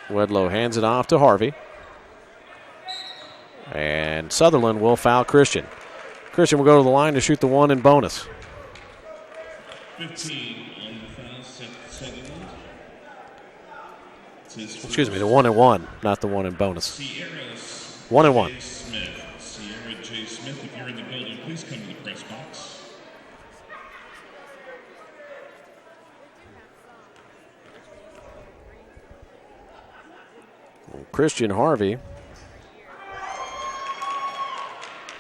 Wedlow hands it off to Harvey. And Sutherland will foul Christian. Christian will go to the line to shoot the one in bonus. 15 on the foul set Sutherland. Excuse me, the 1 and 1, not the one in bonus. 1 and 1. Sierra J. Smith, if you're in the building, please come to the press box. Christian Harvey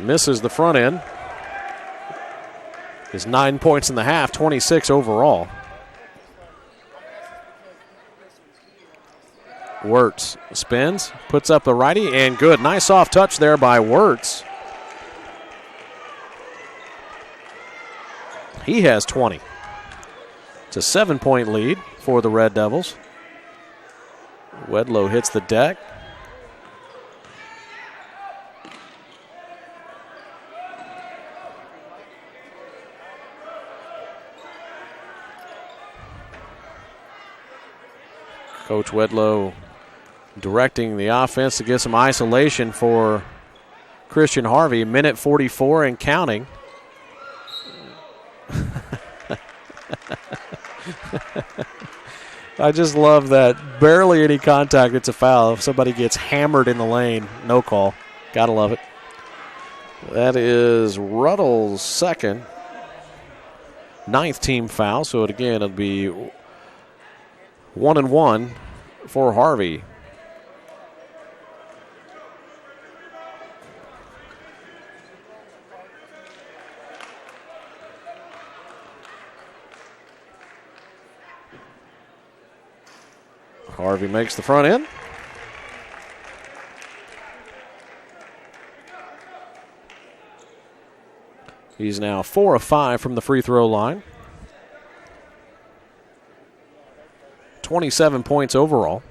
misses the front end. Is 9 points in the half, 26 overall. Wirtz spins, puts up a righty, and good. Nice soft touch there by Wirtz. He has 20. It's a 7-point lead for the Red Devils. Wedlow hits the deck. Coach Wedlow directing the offense to get some isolation for Christian Harvey. Minute 44 and counting. I just love that. Barely any contact, it's a foul. If somebody gets hammered in the lane, no call. Gotta love it. That is Ruddle's second. 9th team foul, so it'll be 1 and 1 for Harvey. Harvey makes the front end. He's now 4 of 5 from the free throw line. 27 points overall.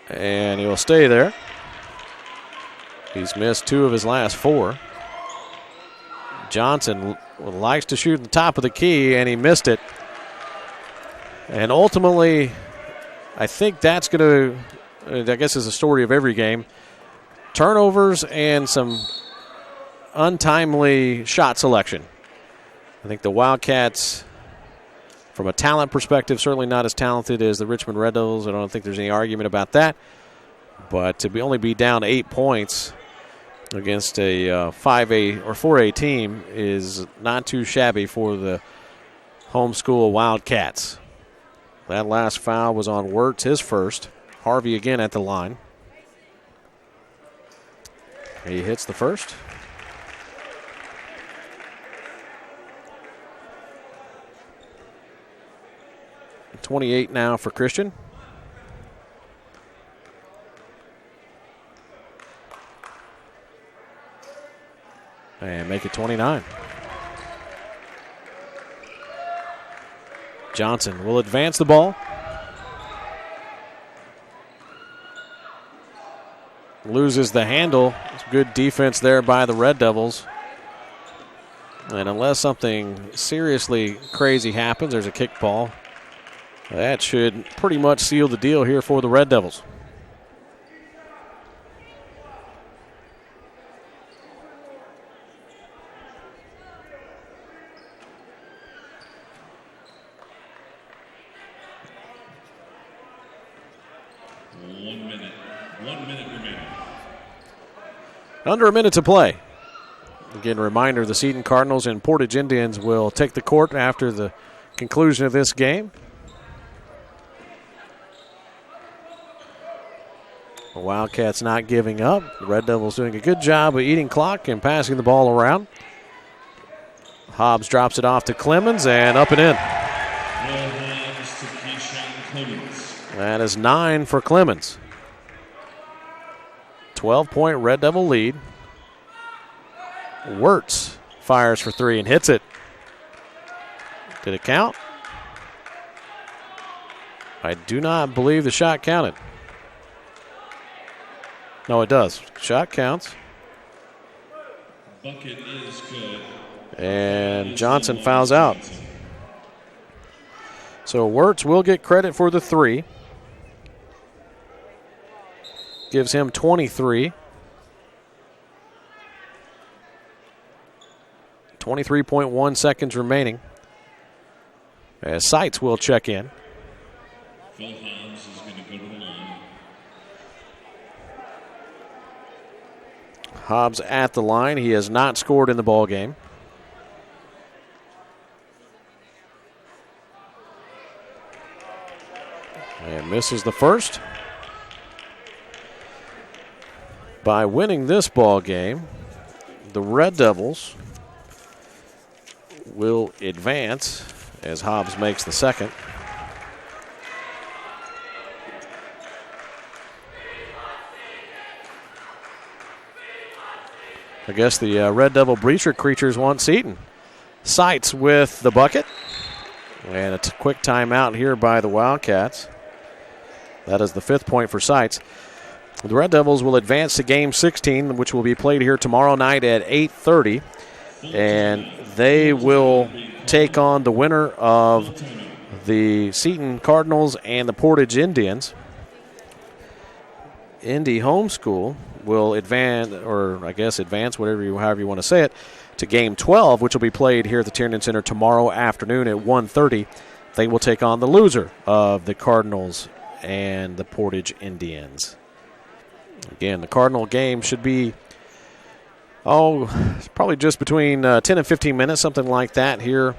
And he'll stay there. He's missed 2 of his last 4. Johnson likes to shoot the top of the key, and he missed it. And ultimately, I think that's going to, I guess is the story of every game. Turnovers and some untimely shot selection. I think the Wildcats From a talent perspective, certainly not as talented as the Richmond Red Devils. I don't think there's any argument about that. But to only be down 8 points against a 5A or 4A team is not too shabby for the homeschool Wildcats. That last foul was on Wirtz, his first. Harvey again at the line. He hits the first. .28 now for Christian. And make it 29. Johnson will advance the ball. Loses the handle. It's good defense there by the Red Devils. And unless something seriously crazy happens, there's a kick ball. That should pretty much seal the deal here for the Red Devils. Under a minute to play. Again, a reminder, the Seton Cardinals and Portage Indians will take the court after the conclusion of this game. The Wildcats not giving up. The Red Devils doing a good job of eating clock and passing the ball around. Hobbs drops it off to Clemens and up and in. That is 9 for Clemens. 12-point Red Devil lead. Wirtz fires for 3 and hits it. Did it count? I do not believe the shot counted. No, it does. Shot counts. Bucket is good. And Johnson fouls out. So Wirtz will get credit for the 3. Gives him 23. 23.1 seconds remaining. As Seitz will check in. Phil Hobbs is going to go to the line. Hobbs at the line. He has not scored in the ball game. And misses the first. By winning this ball game, the Red Devils will advance as Hobbs makes the second. I guess the Red Devil Breacher creatures want Seton. Seitz with the bucket. And a quick timeout here by the Wildcats. That is the 5th point for Seitz. The Red Devils will advance to Game 16, which will be played here tomorrow night at 8:30. And they will take on the winner of the Seton Cardinals and the Portage Indians. Indy Homeschool will advance, or I guess advance, however you want to say it, to Game 12, which will be played here at the Tiernan Center tomorrow afternoon at 1:30. They will take on the loser of the Cardinals and the Portage Indians. Again, the Cardinal game should be, probably just between 10 and 15 minutes, something like that here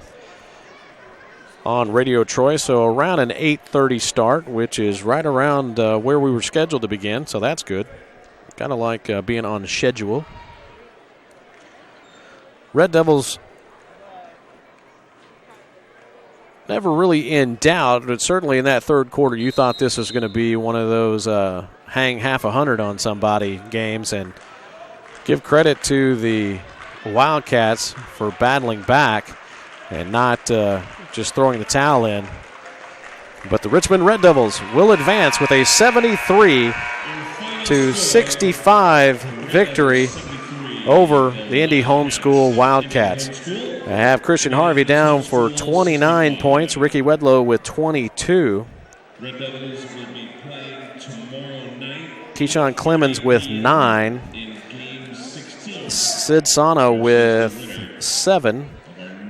on Radio Troy. So around an 8:30 start, which is right around where we were scheduled to begin. So that's good. Kind of like being on schedule. Red Devils never really in doubt, but certainly in that third quarter, you thought this was going to be one of those hang half 100 on somebody games, and give credit to the Wildcats for battling back and not just throwing the towel in. But the Richmond Red Devils will advance with a 73-65 victory over the Indy Homeschool Wildcats. I have Christian Harvey down for 29 points, Ricky Wedlow with 22. Red Devils will be playing tomorrow night. Keyshawn Clemens with 9. Sid Sana with 7.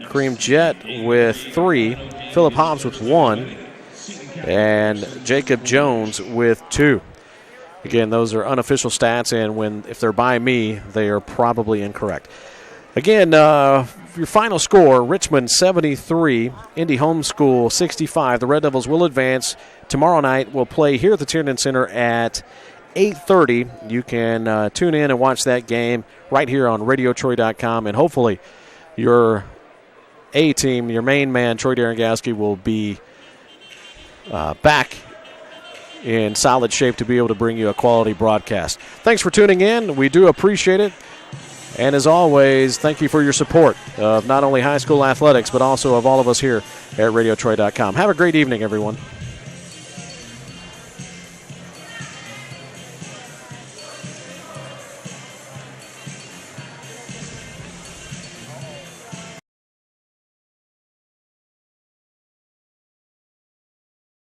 Kareem Jett with 3. Philip Hobbs with 1, and Jacob Jones with 2. Again, those are unofficial stats, and if they're by me, they are probably incorrect. Again, your final score, Richmond 73, Indy Homeschool 65. The Red Devils will advance. Tomorrow night we'll play here at the Tiernan Center at 8:30. You can tune in and watch that game right here on RadioTroy.com, and hopefully your A-team, your main man, Troy Darengowski, will be back in solid shape to be able to bring you a quality broadcast. Thanks for tuning in. We do appreciate it. And as always, thank you for your support of not only high school athletics, but also of all of us here at RadioTroy.com. Have a great evening, everyone.